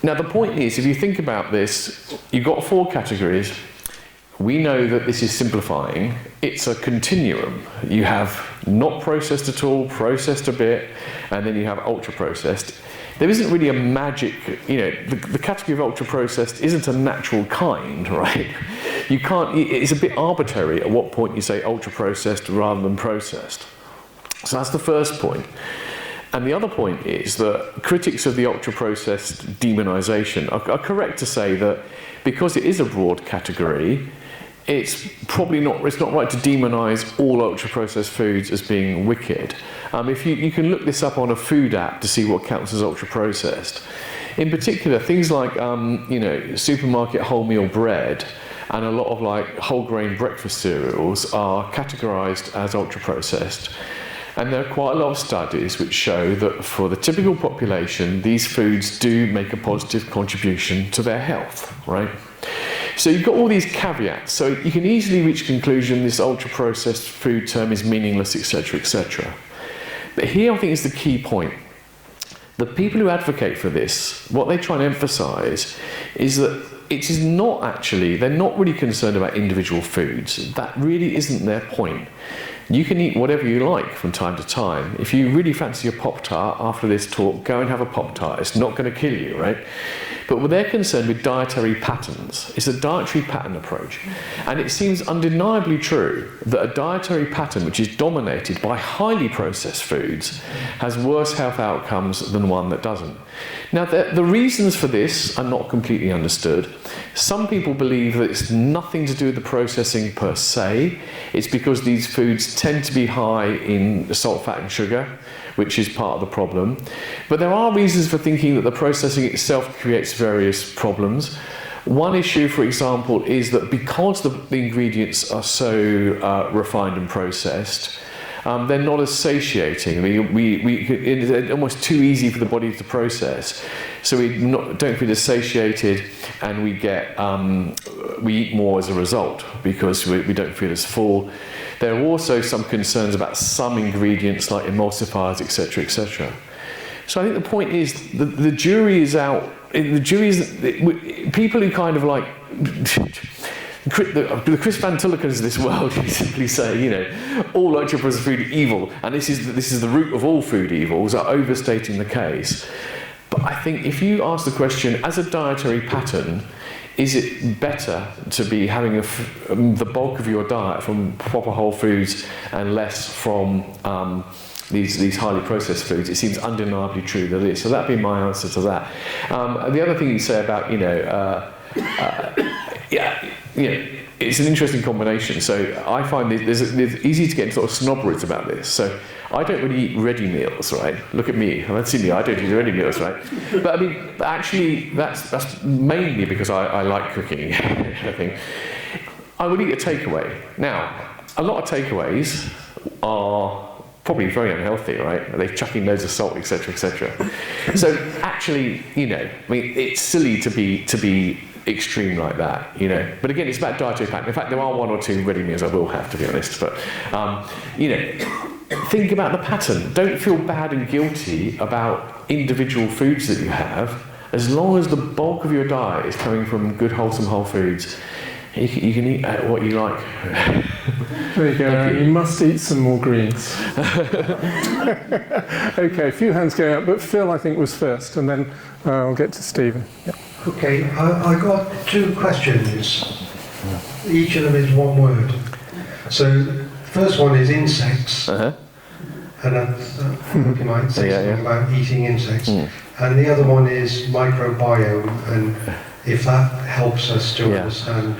Now the point is, if you think about this, you've got 4 categories. We know that this is simplifying. It's a continuum. You have not processed at all, processed a bit, and then you have ultra processed. There isn't really a magic, the category of ultra processed isn't a natural kind, right? You can't, it's a bit arbitrary at what point you say ultra processed rather than processed. So that's the first point. And the other point is that critics of the ultra-processed demonisation are correct to say that because it is a broad category, it's not right to demonise all ultra-processed foods as being wicked. If you can look this up on a food app to see what counts as ultra-processed. In particular, things like supermarket wholemeal bread and a lot of like whole grain breakfast cereals are categorised as ultra-processed. And there are quite a lot of studies which show that for the typical population, these foods do make a positive contribution to their health, right? So you've got all these caveats, so you can easily reach a conclusion this ultra-processed food term is meaningless, etc., etc. But here I think is the key point. The people who advocate for this, what they try and emphasise is that it is not actually, they're not really concerned about individual foods. That really isn't their point. You can eat whatever you like from time to time. If you really fancy a Pop-Tart after this talk, go and have a Pop-Tart. It's not going to kill you, right? But what they're concerned with dietary patterns. It's a dietary pattern approach. And it seems undeniably true that a dietary pattern which is dominated by highly processed foods has worse health outcomes than one that doesn't. Now, the reasons for this are not completely understood. Some people believe that it's nothing to do with the processing per se. It's because these foods tend to be high in salt, fat and sugar, which is part of the problem. But there are reasons for thinking that the processing itself creates various problems. One issue, for example, is that because the ingredients are so refined and processed, they're not as satiating. It's almost too easy for the body to process. So we don't feel as satiated, and we eat more as a result because we don't feel as full. There are also some concerns about some ingredients like emulsifiers, etc., etc. So I think the point is the jury is out. The jury is people who kind of like the Chris Van Tullikens of this world who simply say, you know, all ultra-processed food is evil, and this is the root of all food evils, are overstating the case. But I think if you ask the question, as a dietary pattern, is it better to be having the bulk of your diet from proper whole foods and less from these highly processed foods? It seems undeniably true that it is. So that'd be my answer to that. The other thing you say about, it's an interesting combination. So I find there's easy to get into sort of snobberies about this. So I don't really eat ready meals, right? Look at me. That's me. I don't eat ready meals, right? But I mean, actually, that's mainly because I like cooking. I think I would eat a takeaway. Now, a lot of takeaways are probably very unhealthy, right? They're chucking loads of salt, etc., etc. So actually, I mean, it's silly to be extreme like that, But again, it's about dietary pattern. In fact, there are one or two ready meals I will have, to be honest. But think about the pattern. Don't feel bad and guilty about individual foods that you have, as long as the bulk of your diet is coming from good, wholesome whole foods. You can eat what you like. There you go. You must eat some more greens. Okay, a few hands going up, but Phil, I think, was first, and then I'll get to Stephen. Yeah. Okay, I got two questions. Each of them is one word. So, the first one is insects. Uh-huh. And you might say something about eating insects. Mm. And the other one is microbiome, and if that helps us to understand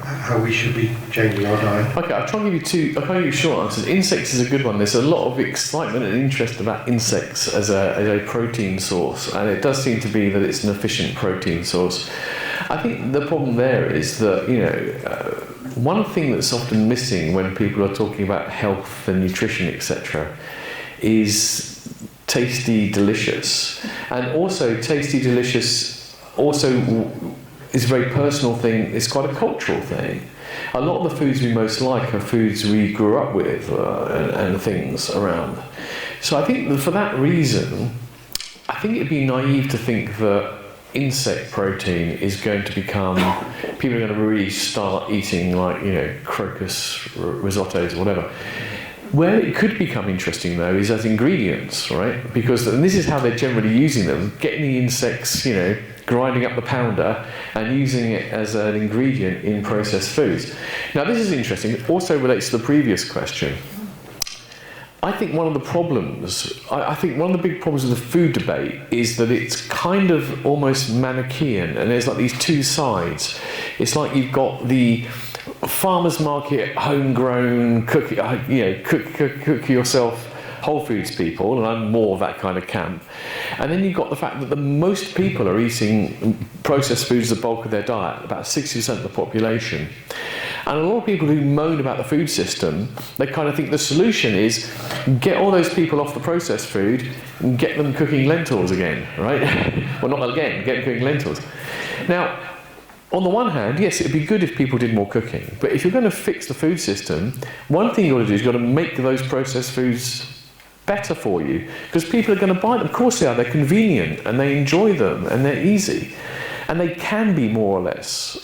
how we should be changing our diet. Okay, I'll try and give you short answers. Insects is a good one. There's a lot of excitement and interest about insects as a protein source, and it does seem to be that it's an efficient protein source. I think the problem there is that, one thing that's often missing when people are talking about health and nutrition, etc., is tasty, delicious. And also, tasty, delicious also is a very personal thing. It's quite a cultural thing. A lot of the foods we most like are foods we grew up with and things around. So I think that for that reason, I think it'd be naive to think that insect protein is going to become, people are going to really start eating crocus risottos or whatever. Where it could become interesting though is as ingredients, right? Because, and this is how they're generally using them, getting the insects, grinding up the powder and using it as an ingredient in processed foods. Now this is interesting, it also relates to the previous question. I think one of the problems, I think one of the big problems with the food debate is that it's kind of almost Manichaean, and there's like these two sides. It's like you've got the farmers market, homegrown, cook yourself, whole foods people, and I'm more of that kind of camp. And then you've got the fact that the most people are eating processed foods as the bulk of their diet, about 60% of the population. And a lot of people who moan about the food system, they kind of think the solution is get all those people off the processed food and get them cooking lentils again, right? Well, not again, get them cooking lentils. Now, on the one hand, yes, it'd be good if people did more cooking, but if you're going to fix the food system, one thing you've got to do is you've got to make those processed foods better for you, because people are going to buy them. Of course they are. They're convenient and they enjoy them and they're easy, and they can be more or less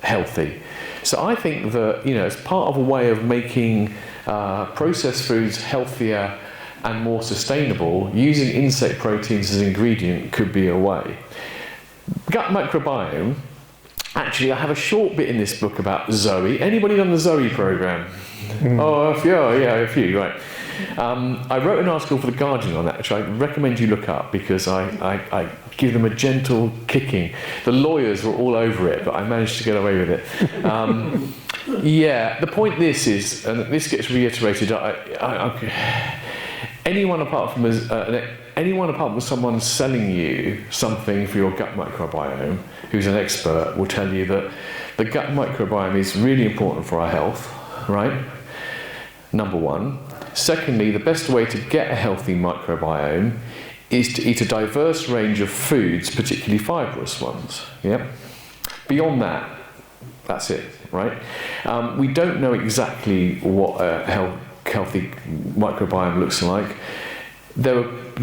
healthy. So I think that, as part of a way of making processed foods healthier and more sustainable, using insect proteins as an ingredient could be a way. Gut microbiome, actually I have a short bit in this book about Zoe. Anybody done the Zoe programme? Oh, a few, right. I wrote an article for The Guardian on that, which I recommend you look up, because I give them a gentle kicking. The lawyers were all over it, but I managed to get away with it. The point is, and this gets reiterated, anyone apart from someone selling you something for your gut microbiome, who's an expert, will tell you that the gut microbiome is really important for our health, right? Number one. Secondly, the best way to get a healthy microbiome is to eat a diverse range of foods, particularly fibrous ones. Yeah. Beyond that, that's it, right? We don't know exactly what a healthy microbiome looks like.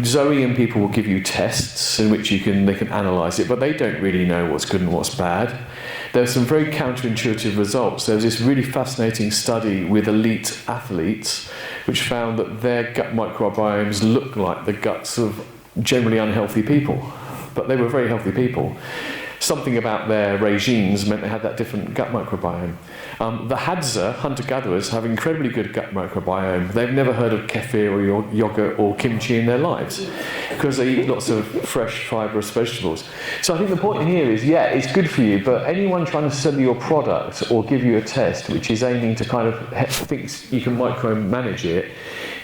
Zoe and people will give you tests in which they can analyse it, but they don't really know what's good and what's bad. There's some very counterintuitive results. There was this really fascinating study with elite athletes which found that their gut microbiomes looked like the guts of generally unhealthy people, but they were very healthy people. Something about their regimes meant they had that different gut microbiome. The Hadza, hunter-gatherers, have incredibly good gut microbiome. They've never heard of kefir or yogurt or kimchi in their lives because they eat lots of fresh, fibrous vegetables. So I think the point here is, yeah, it's good for you, but anyone trying to sell you your product or give you a test which is aiming to kind of thinks you can micromanage it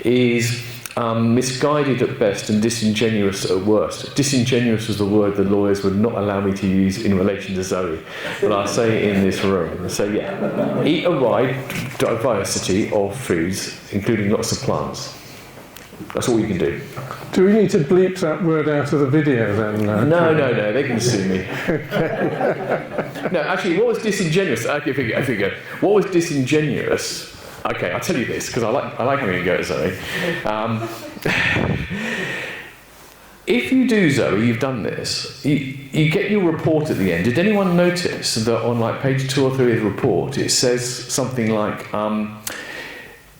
is misguided at best and disingenuous at worst. Disingenuous was the word the lawyers would not allow me to use in relation to Zoe, but I'll say it in this room. So yeah, eat a wide diversity of foods, including lots of plants. That's all you can do. Do we need to bleep that word out of the video then? No, they can sue me. No, actually, what was disingenuous? Okay, here we go. What was disingenuous? Okay, I'll tell you this, because I like having a go at Zoe. If you do, Zoe, you've done this, you get your report at the end. Did anyone notice that on like page 2 or 3 of the report, it says something like,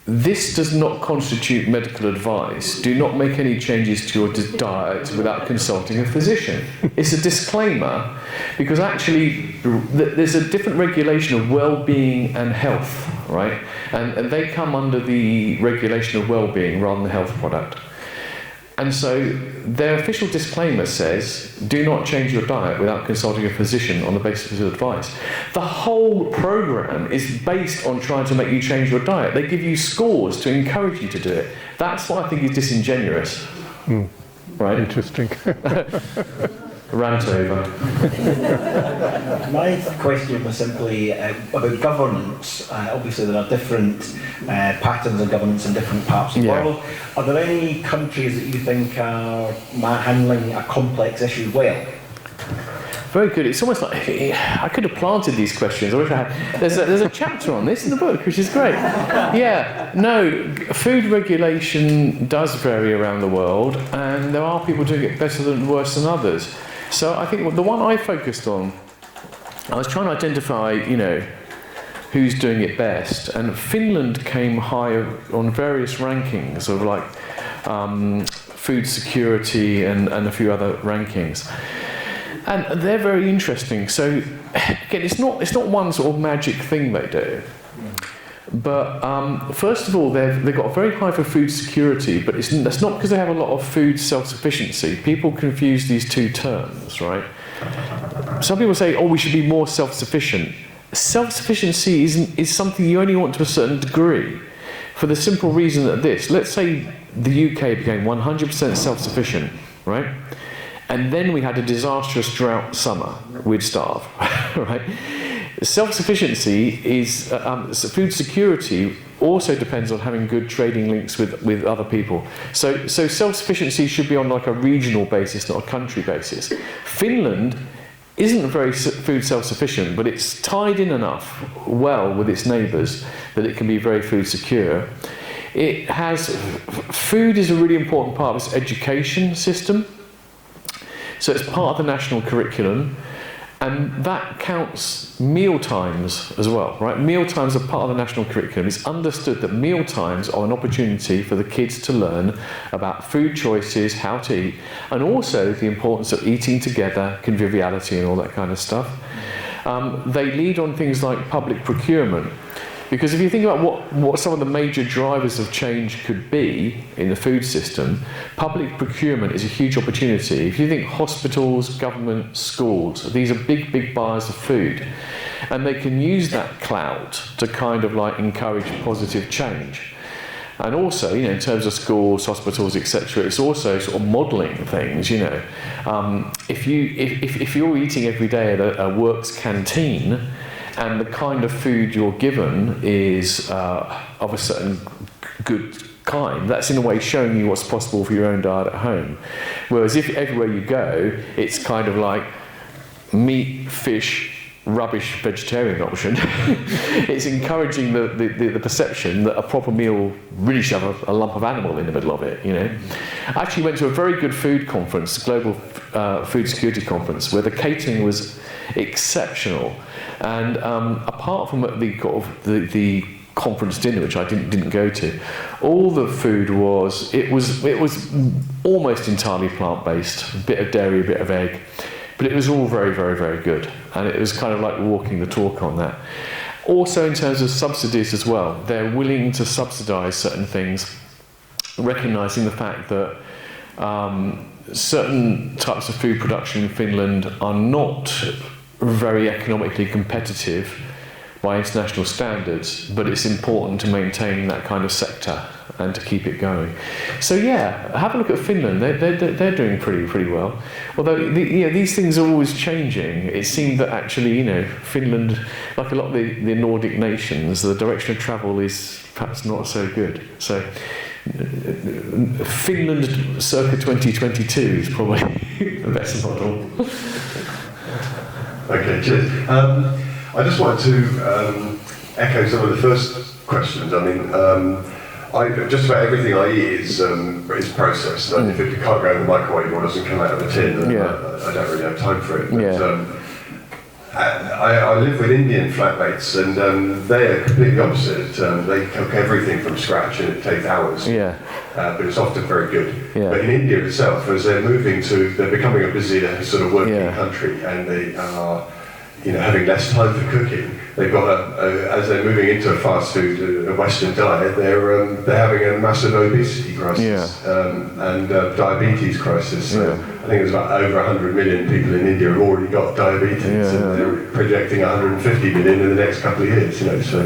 this does not constitute medical advice. Do not make any changes to your diet without consulting a physician. It's a disclaimer because actually there's a different regulation of well-being and health, right? And they come under the regulation of well-being rather than the health product. And so their official disclaimer says, do not change your diet without consulting a physician on the basis of advice. The whole programme is based on trying to make you change your diet. They give you scores to encourage you to do it. That's what I think is disingenuous. Right? Interesting. Rant over. My question was simply about governance. Obviously there are different patterns of governance in different parts of the world. Are there any countries that you think are handling a complex issue well? Very good. It's almost like I could have planted these questions. I wish I had. There's a chapter on this in the book, which is great. Yeah, no, food regulation does vary around the world, and there are people doing it better than worse than others. So I think the one I focused on, I was trying to identify, who's doing it best, and Finland came high on various rankings of like food security and a few other rankings. And they're very interesting. So again, it's not one sort of magic thing they do. But first of all, they've got very high for food security, but that's not because they have a lot of food self-sufficiency. People confuse these two terms, right? Some people say, we should be more self-sufficient. Self-sufficiency is something you only want to a certain degree, for the simple reason that let's say the UK became 100% self-sufficient, right? And then we had a disastrous drought summer, we'd starve, right? Self-sufficiency is, food security also depends on having good trading links with other people. So self-sufficiency should be on like a regional basis, not a country basis. Finland isn't very food self-sufficient, but it's tied in enough well with its neighbours that it can be very food secure. It has, food is a really important part of its education system. So it's part of the national curriculum. And that counts meal times as well, right? Meal times are part of the national curriculum. It's understood that meal times are an opportunity for the kids to learn about food choices, how to eat, and also the importance of eating together, conviviality and all that kind of stuff. They lead on things like public procurement. Because if you think about what some of the major drivers of change could be in the food system, public procurement is a huge opportunity. If you think hospitals, government, schools, these are big buyers of food. And they can use that clout to kind of like encourage positive change. And also, in terms of schools, hospitals, etc., it's also sort of modelling things, If you're eating every day at a works canteen, and the kind of food you're given is of a certain good kind, that's in a way showing you what's possible for your own diet at home. Whereas if everywhere you go, it's kind of like meat, fish, rubbish vegetarian option. It's encouraging the perception that a proper meal really should have a lump of animal in the middle of it, you know. I actually went to a very good food conference, Global Food Security Conference, where the catering was exceptional. And apart from the conference dinner, which I didn't go to, all the food was almost entirely plant-based, a bit of dairy, a bit of egg. But it was all very, very, very good. And it was kind of like walking the talk on that. Also in terms of subsidies as well, they're willing to subsidise certain things, recognising the fact that certain types of food production in Finland are not very economically competitive by international standards, but it's important to maintain that kind of sector and to keep it going. So yeah, have a look at Finland. They're doing pretty well. Although these things are always changing. It seemed that actually, you know, Finland, like a lot of the Nordic nations, the direction of travel is perhaps not so good. So Finland circa 2022 is probably the best model. Okay, cheers. I just wanted to echo some of the first questions. I mean, just about everything I eat is processed. And if it can't go in the microwave or doesn't come out of a tin, then I don't really have time for it. But, I live with Indian flatmates, and they are completely opposite. They cook everything from scratch, and it takes hours. But it's often very good. But in India itself, as they're becoming a busier sort of working country, and they are, you know, having less time for cooking. They've got as they're moving into a fast food, a Western diet, they're having a massive obesity crisis and diabetes crisis. So I think there's about over 100 million people in India have already got diabetes, and they're projecting 150 million in the next couple of years. You know, so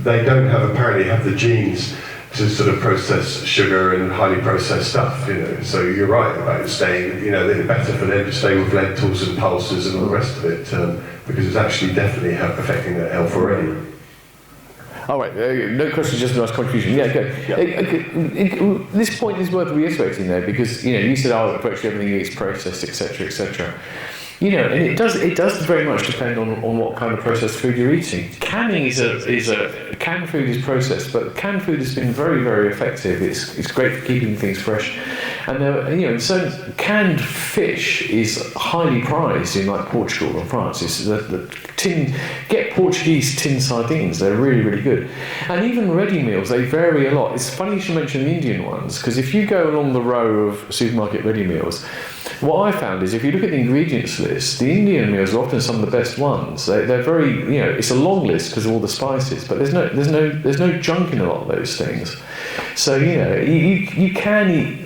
they don't apparently have the genes to sort of process sugar and highly processed stuff, you know. So you're right about staying, you know, it's better for them to stay with lentils and pulses and all the rest of it, because it's actually definitely affecting their health already. All right, no question, just a nice contribution. Yeah, go. This point is worth reiterating though, because, you know, you said, virtually everything is processed, etc., etc. You know, and it does very much depend on what kind of processed food you're eating. Canning canned food is processed, but canned food has been very, very effective. It's great for keeping things fresh, and you know, so canned fish is highly prized in like Portugal or France. Get Portuguese tin sardines; they're really, really good. And even ready meals, they vary a lot. It's funny you should mention the Indian ones, because if you go along the row of supermarket ready meals, what I found is if you look at the ingredients list, the Indian meals are often some of the best ones. They're very, you know, it's a long list because of all the spices, but there's no junk in a lot of those things. So, you know, you can eat.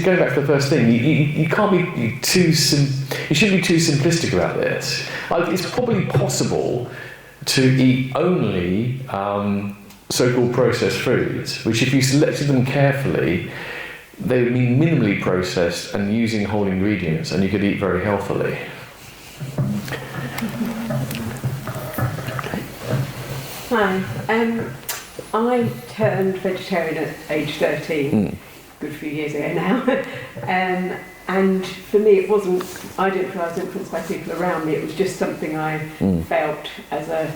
Going back to the first thing, you can't be you shouldn't be too simplistic about this. It's probably possible to eat only so-called processed foods, which if you selected them carefully, they would be minimally processed and using whole ingredients, and you could eat very healthily. Hi. I turned vegetarian at age 13, a good few years ago now. And for me, I didn't feel I was influenced by people around me. It was just something I felt as a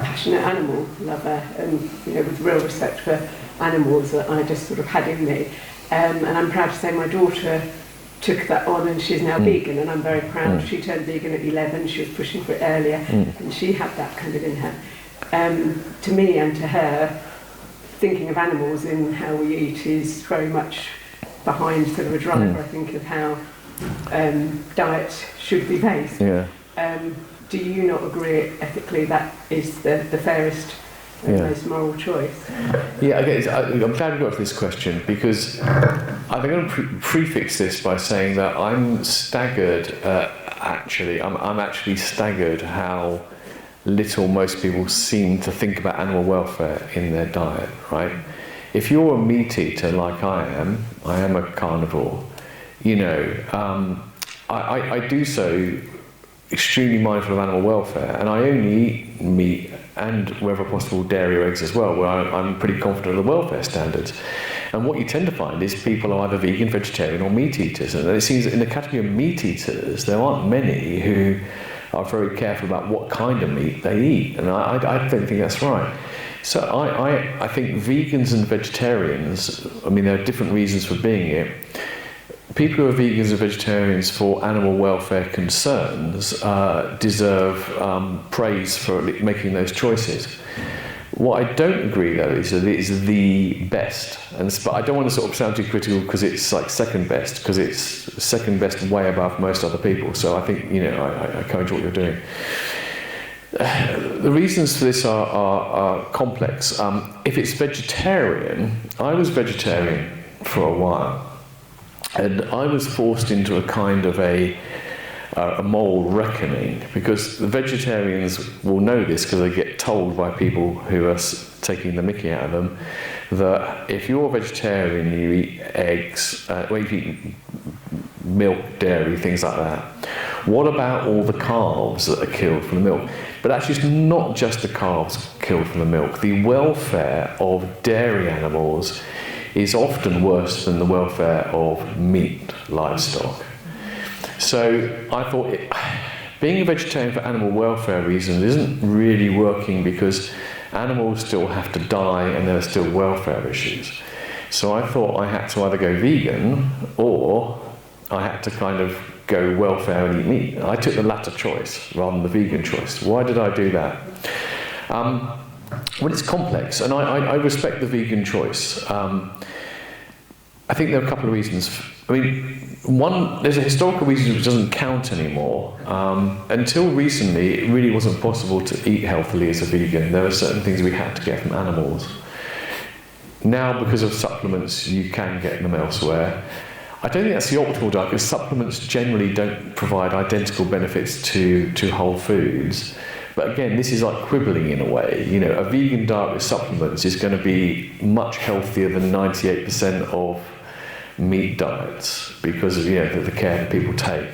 passionate animal lover, and, you know, with real respect for animals that I just sort of had in me. And I'm proud to say my daughter took that on, and she's now vegan, and I'm very proud. She turned vegan at 11, she was pushing for it earlier, and she had that kind of in her. To me and to her, thinking of animals in how we eat is very much behind sort of a driver, I think, of how diet should be based. Do you not agree ethically that is the fairest and most moral choice? I'm glad we got to this question, because I'm going to prefix this by saying that I'm staggered. I'm actually staggered how little most people seem to think about animal welfare in their diet. Right? If you're a meat eater like I am a carnivore. You know, I do so extremely mindful of animal welfare, and I only eat meat and, wherever possible, dairy or eggs as well, where I'm pretty confident of the welfare standards. And what you tend to find is people are either vegan, vegetarian or meat eaters, and it seems that in the category of meat eaters there aren't many who are very careful about what kind of meat they eat, and I don't think that's right. So I think vegans and vegetarians, I mean, there are different reasons for being it. People who are vegans and vegetarians for animal welfare concerns deserve praise for making those choices. What I don't agree, though, is that it is the best. But I don't want to sort of sound too critical because it's like second best, because it's second best way above most other people. So I think, you know, I encourage what you're doing. The reasons for this are complex. If it's vegetarian, I was vegetarian for a while, and I was forced into a kind of a moral reckoning, because the vegetarians will know this because they get told by people who are taking the mickey out of them that if you're a vegetarian, you eat eggs, you eat milk, dairy, things like that. What about all the calves that are killed from the milk? But actually, it's not just the calves killed from the milk. The welfare of dairy animals is often worse than the welfare of meat livestock. So I thought being a vegetarian for animal welfare reasons isn't really working, because animals still have to die and there are still welfare issues. So I thought I had to either go vegan or I had to kind of go welfare and eat meat. I took the latter choice rather than the vegan choice. Why did I do that? Well, it's complex, and I respect the vegan choice. I think there are a couple of reasons. I mean, one, there's a historical reason which doesn't count anymore. Until recently, it really wasn't possible to eat healthily as a vegan. There were certain things we had to get from animals. Now, because of supplements, you can get them elsewhere. I don't think that's the optimal diet, because supplements generally don't provide identical benefits to whole foods. But again, this is like quibbling in a way. You know, a vegan diet with supplements is going to be much healthier than 98% of meat diets, because of, you know, the care that people take.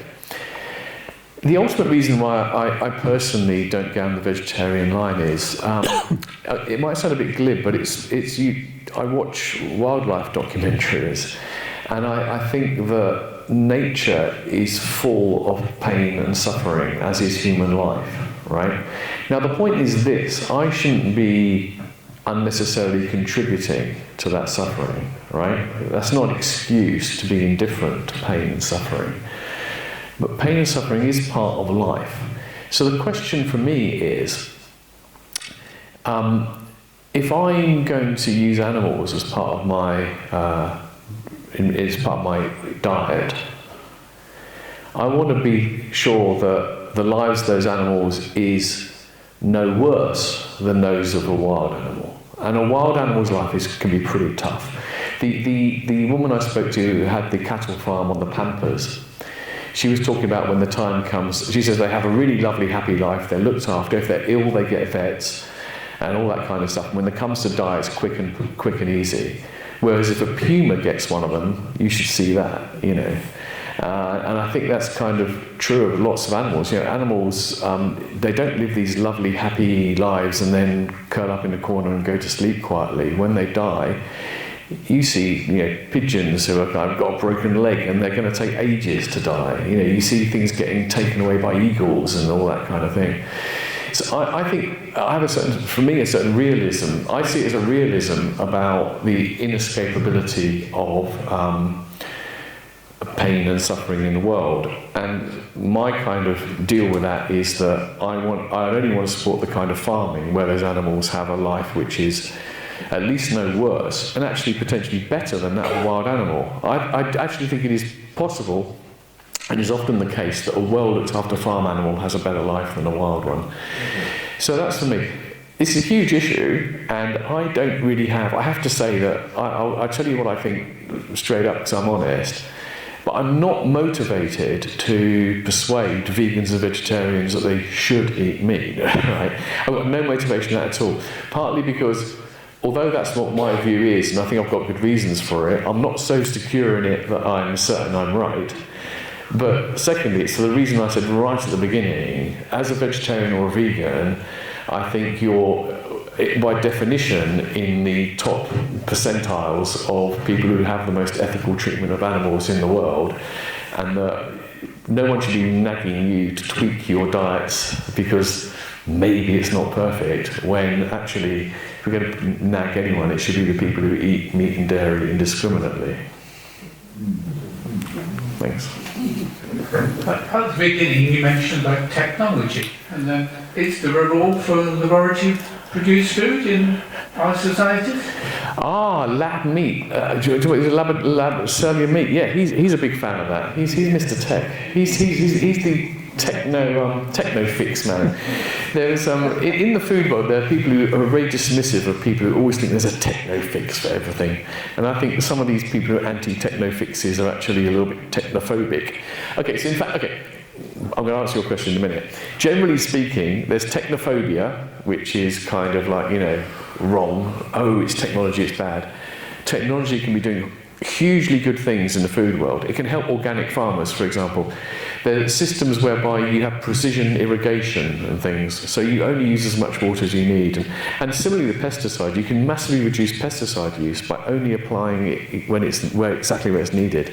The ultimate reason why I personally don't go on the vegetarian line is, it might sound a bit glib, but I watch wildlife documentaries, and I think that nature is full of pain and suffering, as is human life, right? Now the point is this: I shouldn't be unnecessarily contributing to that suffering, right? That's not an excuse to be indifferent to pain and suffering. But pain and suffering is part of life. So the question for me is, if I'm going to use animals as part of my diet, I want to be sure that the lives of those animals is no worse than those of a wild animal. And a wild animal's life can be pretty tough. The woman I spoke to who had the cattle farm on the Pampas, she was talking about when the time comes, she says they have a really lovely, happy life, they're looked after, if they're ill they get vets, and all that kind of stuff. And when it comes to die, it's quick and easy. Whereas if a puma gets one of them, you should see that, you know. And I think that's kind of true of lots of animals. You know, animals, they don't live these lovely, happy lives and then curl up in a corner and go to sleep quietly. When they die, you see, you know, pigeons who have got a broken leg and they're going to take ages to die. You know, you see things getting taken away by eagles and all that kind of thing. So I think I have a certain realism. I see it as a realism about the inescapability of pain and suffering in the world, and my kind of deal with that is that I only want to support the kind of farming where those animals have a life which is at least no worse and actually potentially better than that of a wild animal. I actually think it is possible, and is often the case, that a well looked after farm animal has a better life than a wild one. So that's for me. It's a huge issue, and I don't really have to say that I'll tell you what I think straight up, because I'm honest. But I'm not motivated to persuade vegans and vegetarians that they should eat meat, right? I've got no motivation in that at all. Partly because, although that's what my view is, and I think I've got good reasons for it, I'm not so secure in it that I'm certain I'm right. But secondly, it's the reason I said right at the beginning, as a vegetarian or a vegan, I think you're, by definition, in the top percentiles of people who have the most ethical treatment of animals in the world, and no one should be nagging you to tweak your diets because maybe it's not perfect, when actually, if we're going to nag anyone, it should be the people who eat meat and dairy indiscriminately. Thanks. At the beginning you mentioned about technology, and then is there a role for laboratory-produced food in our societies? Lab meat. Cellular meat. Yeah, he's a big fan of that. He's Mr. Tech. He's the techno fix man. There's in the food world there are people who are very dismissive of people who always think there's a techno fix for everything, and I think some of these people who are anti-techno fixes are actually a little bit technophobic. Okay, so in fact, I'm going to answer your question in a minute. Generally speaking, there's technophobia, which is kind of like, wrong. Oh, it's technology, it's bad. Technology can be doing hugely good things in the food world. It can help organic farmers, for example. There are systems whereby you have precision irrigation and things, so you only use as much water as you need. And similarly with pesticide, you can massively reduce pesticide use by only applying it when exactly where it's needed.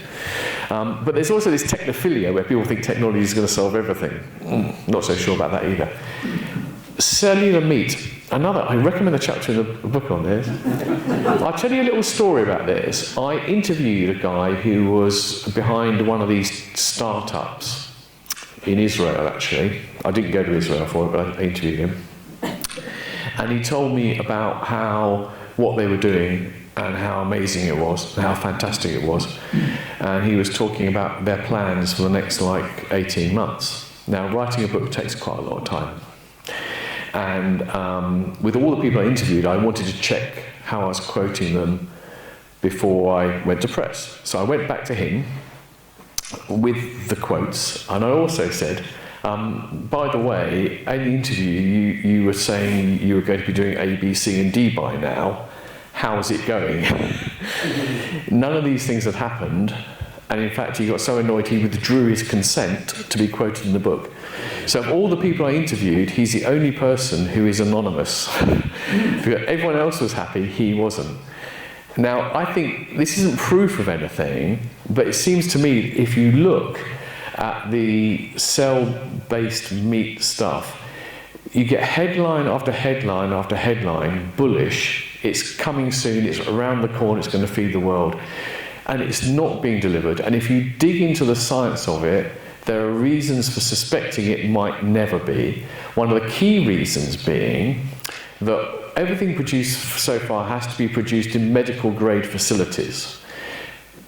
But there's also this technophilia where people think technology is going to solve everything. Not so sure about that either. Cellular meat. I recommend a chapter in the book on this. I'll tell you a little story about this. I interviewed a guy who was behind one of these startups in Israel, actually. I didn't go to Israel for it, but I interviewed him. And he told me about what they were doing and how amazing it was, and how fantastic it was. And he was talking about their plans for the next 18 months. Now, writing a book takes quite a lot of time. And with all the people I interviewed, I wanted to check how I was quoting them before I went to press. So I went back to him with the quotes, and I also said, by the way, in the interview you were saying you were going to be doing A, B, C and D by now. How's it going? None of these things had happened, and in fact he got so annoyed he withdrew his consent to be quoted in the book. So of all the people I interviewed, he's the only person who is anonymous. Because everyone else was happy, he wasn't. Now, I think this isn't proof of anything, but it seems to me if you look at the cell-based meat stuff, you get headline after headline after headline, bullish, it's coming soon, it's around the corner, it's going to feed the world. And it's not being delivered. And if you dig into the science of it, there are reasons for suspecting it might never be. One of the key reasons being that everything produced so far has to be produced in medical grade facilities.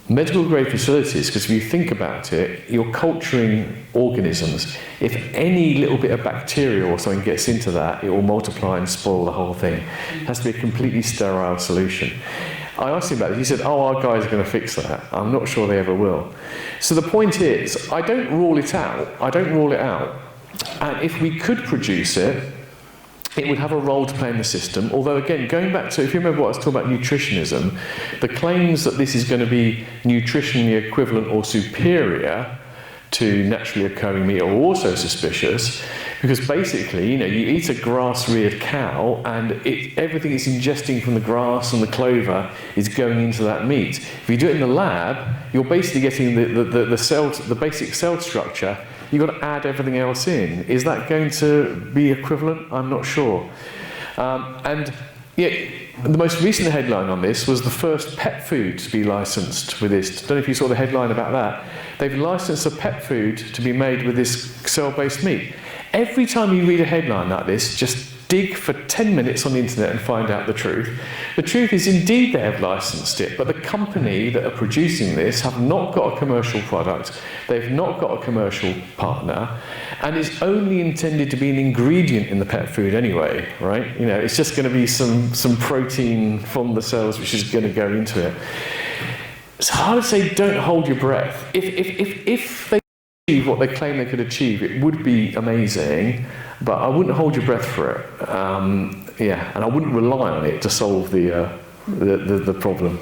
Medical grade facilities, because if you think about it, you're culturing organisms. If any little bit of bacteria or something gets into that, it will multiply and spoil the whole thing. It has to be a completely sterile solution. I asked him about it. He said, our guys are going to fix that. I'm not sure they ever will. So the point is, I don't rule it out. And if we could produce it, it would have a role to play in the system. Although, again, going back to, if you remember what I was talking about nutritionism, the claims that this is going to be nutritionally equivalent or superior to naturally occurring meat are also suspicious, because basically, you eat a grass-reared cow and everything it's ingesting from the grass and the clover is going into that meat. If you do it in the lab, you're basically getting the basic cell structure. You've got to add everything else in. Is that going to be equivalent? I'm not sure. The most recent headline on this was the first pet food to be licensed with this. I don't know if you saw the headline about that. They've licensed a pet food to be made with this cell-based meat. Every time you read a headline like this, just dig for 10 minutes on the internet and find out the truth. The truth is, indeed, they have licensed it, but the company that are producing this have not got a commercial product, they've not got a commercial partner, and it's only intended to be an ingredient in the pet food anyway, right? It's just going to be some protein from the cells which is going to go into it. So I would say don't hold your breath. If they achieve what they claim they could achieve, it would be amazing, but I wouldn't hold your breath for it. And I wouldn't rely on it to solve the problem.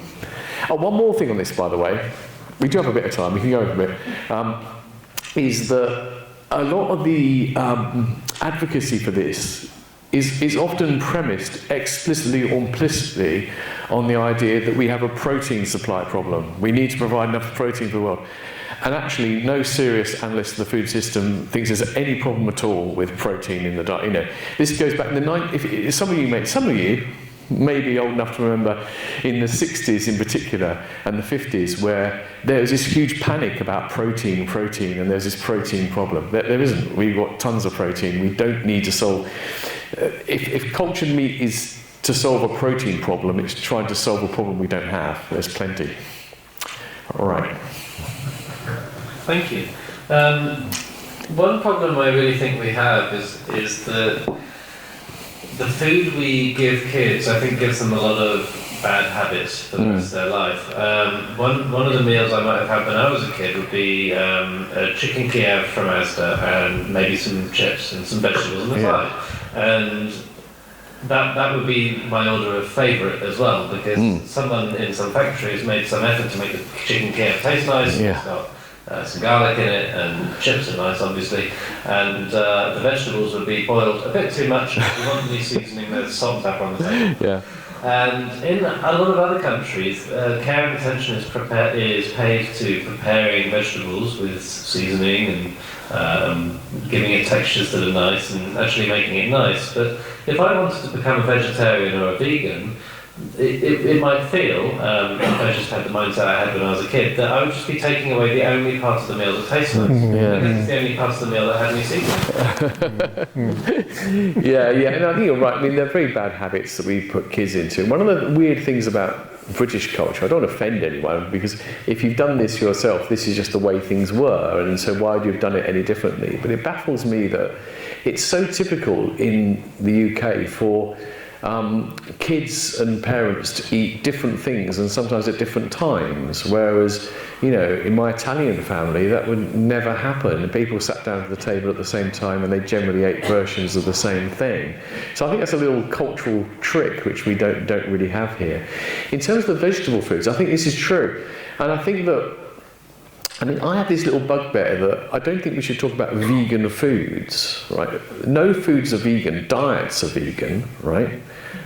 One more thing on this, by the way, we do have a bit of time, we can go over a bit, is that a lot of the advocacy for this is often premised explicitly or implicitly on the idea that we have a protein supply problem. We need to provide enough protein for the world. And actually, no serious analyst of the food system thinks there's any problem at all with protein in the diet. You know, this goes back in the 90s. Some of you may be old enough to remember in the 60s in particular and the 50s where there was this huge panic about protein, and there's this protein problem. There isn't. We've got tons of protein. We don't need to solve... If cultured meat is to solve a protein problem, it's trying to solve a problem we don't have. There's plenty. All right. Thank you. One problem I really think we have is that the food we give kids, I think, gives them a lot of bad habits for the rest of their life. One of the meals I might have had when I was a kid would be a chicken Kiev from Asda and maybe some chips and some vegetables on the side. And that would be my order of favourite as well, because someone in some factory has made some effort to make the chicken Kiev taste nice. It's got some garlic in it, and chips are nice, obviously, and the vegetables would be boiled a bit too much, wantonly seasoning, there's salt, pepper on the table. And in a lot of other countries, care and attention is paid to preparing vegetables with seasoning and giving it textures that are nice and actually making it nice. But if I wanted to become a vegetarian or a vegan, it might feel, if I just had the mindset I had when I was a kid, that I would just be taking away the only parts of the meal that taste nice. It's the only parts of the meal that had any seasoning. And I think you're right. I mean, they're very bad habits that we put kids into. One of the weird things about British culture, I don't want to offend anyone, because if you've done this yourself, this is just the way things were, and so why would you have done it any differently? But it baffles me that it's so typical in the UK for kids and parents to eat different things and sometimes at different times, whereas, you know, in my Italian family that would never happen. People sat down at the table at the same time and they generally ate versions of the same thing. So I think that's a little cultural trick which we don't really have here. In terms of the vegetable foods, I think this is true, and I think that, I mean, I have this little bugbear that I don't think we should talk about vegan foods, right? No foods are vegan, diets are vegan, right?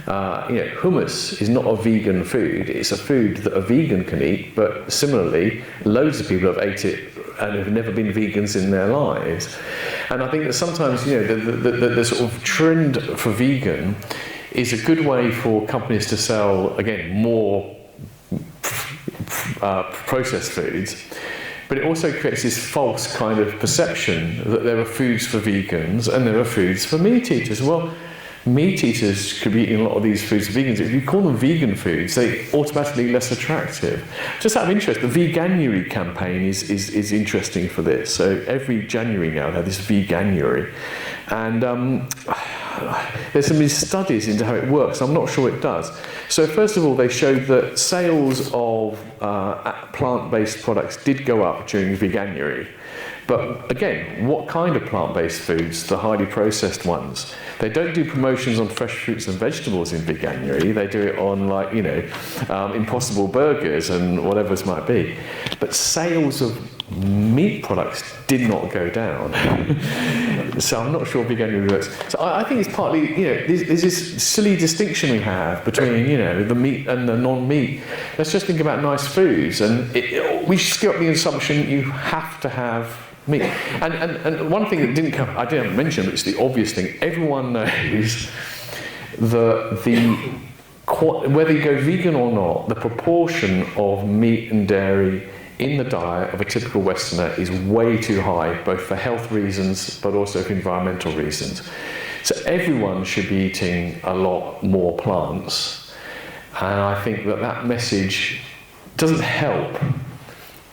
You know, hummus is not a vegan food. It's a food that a vegan can eat, but similarly, loads of people have ate it and have never been vegans in their lives. And I think that sometimes, you know, the sort of trend for vegan is a good way for companies to sell, again, more processed foods. But it also creates this false kind of perception that there are foods for vegans and there are foods for meat eaters. Well, meat eaters could be eating a lot of these foods for vegans. If you call them vegan foods, they're automatically less attractive. Just out of interest, the Veganuary campaign is interesting for this. So every January now they have this Veganuary. And there's some studies into how it works. I'm not sure it does. So first of all, they showed that sales of plant-based products did go up during Veganuary. But again, what kind of plant-based foods? The highly processed ones. They don't do promotions on fresh fruits and vegetables in Veganuary. They do it on, like, you know, Impossible Burgers and whatever it might be. But sales of meat products did not go down. So I'm not sure Veganuary works. So I think it's partly, you know, there's this silly distinction we have between, you know, the meat and the non-meat. Let's just think about nice foods, and we should get up the assumption you have to have meat. And one thing that didn't come, I didn't mention, but it's the obvious thing. Everyone knows that whether you go vegan or not, the proportion of meat and dairy in the diet of a typical Westerner is way too high, both for health reasons but also for environmental reasons. So everyone should be eating a lot more plants, and I think that message doesn't help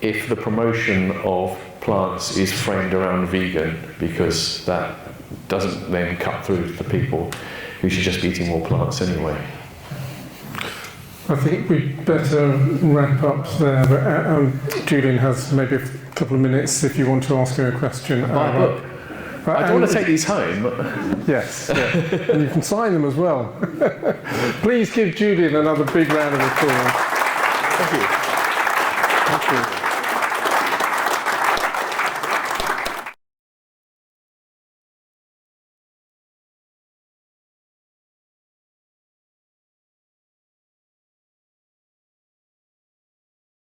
if the promotion of plants is framed around vegan, because that doesn't then cut through to the people who should just be eating more plants anyway. I think we'd better wrap up there, but Julian has maybe a couple of minutes if you want to ask her a question. I don't want to take these home. Yes, and you can sign them as well. Please give Julian another big round of applause. Thank you. Thank you.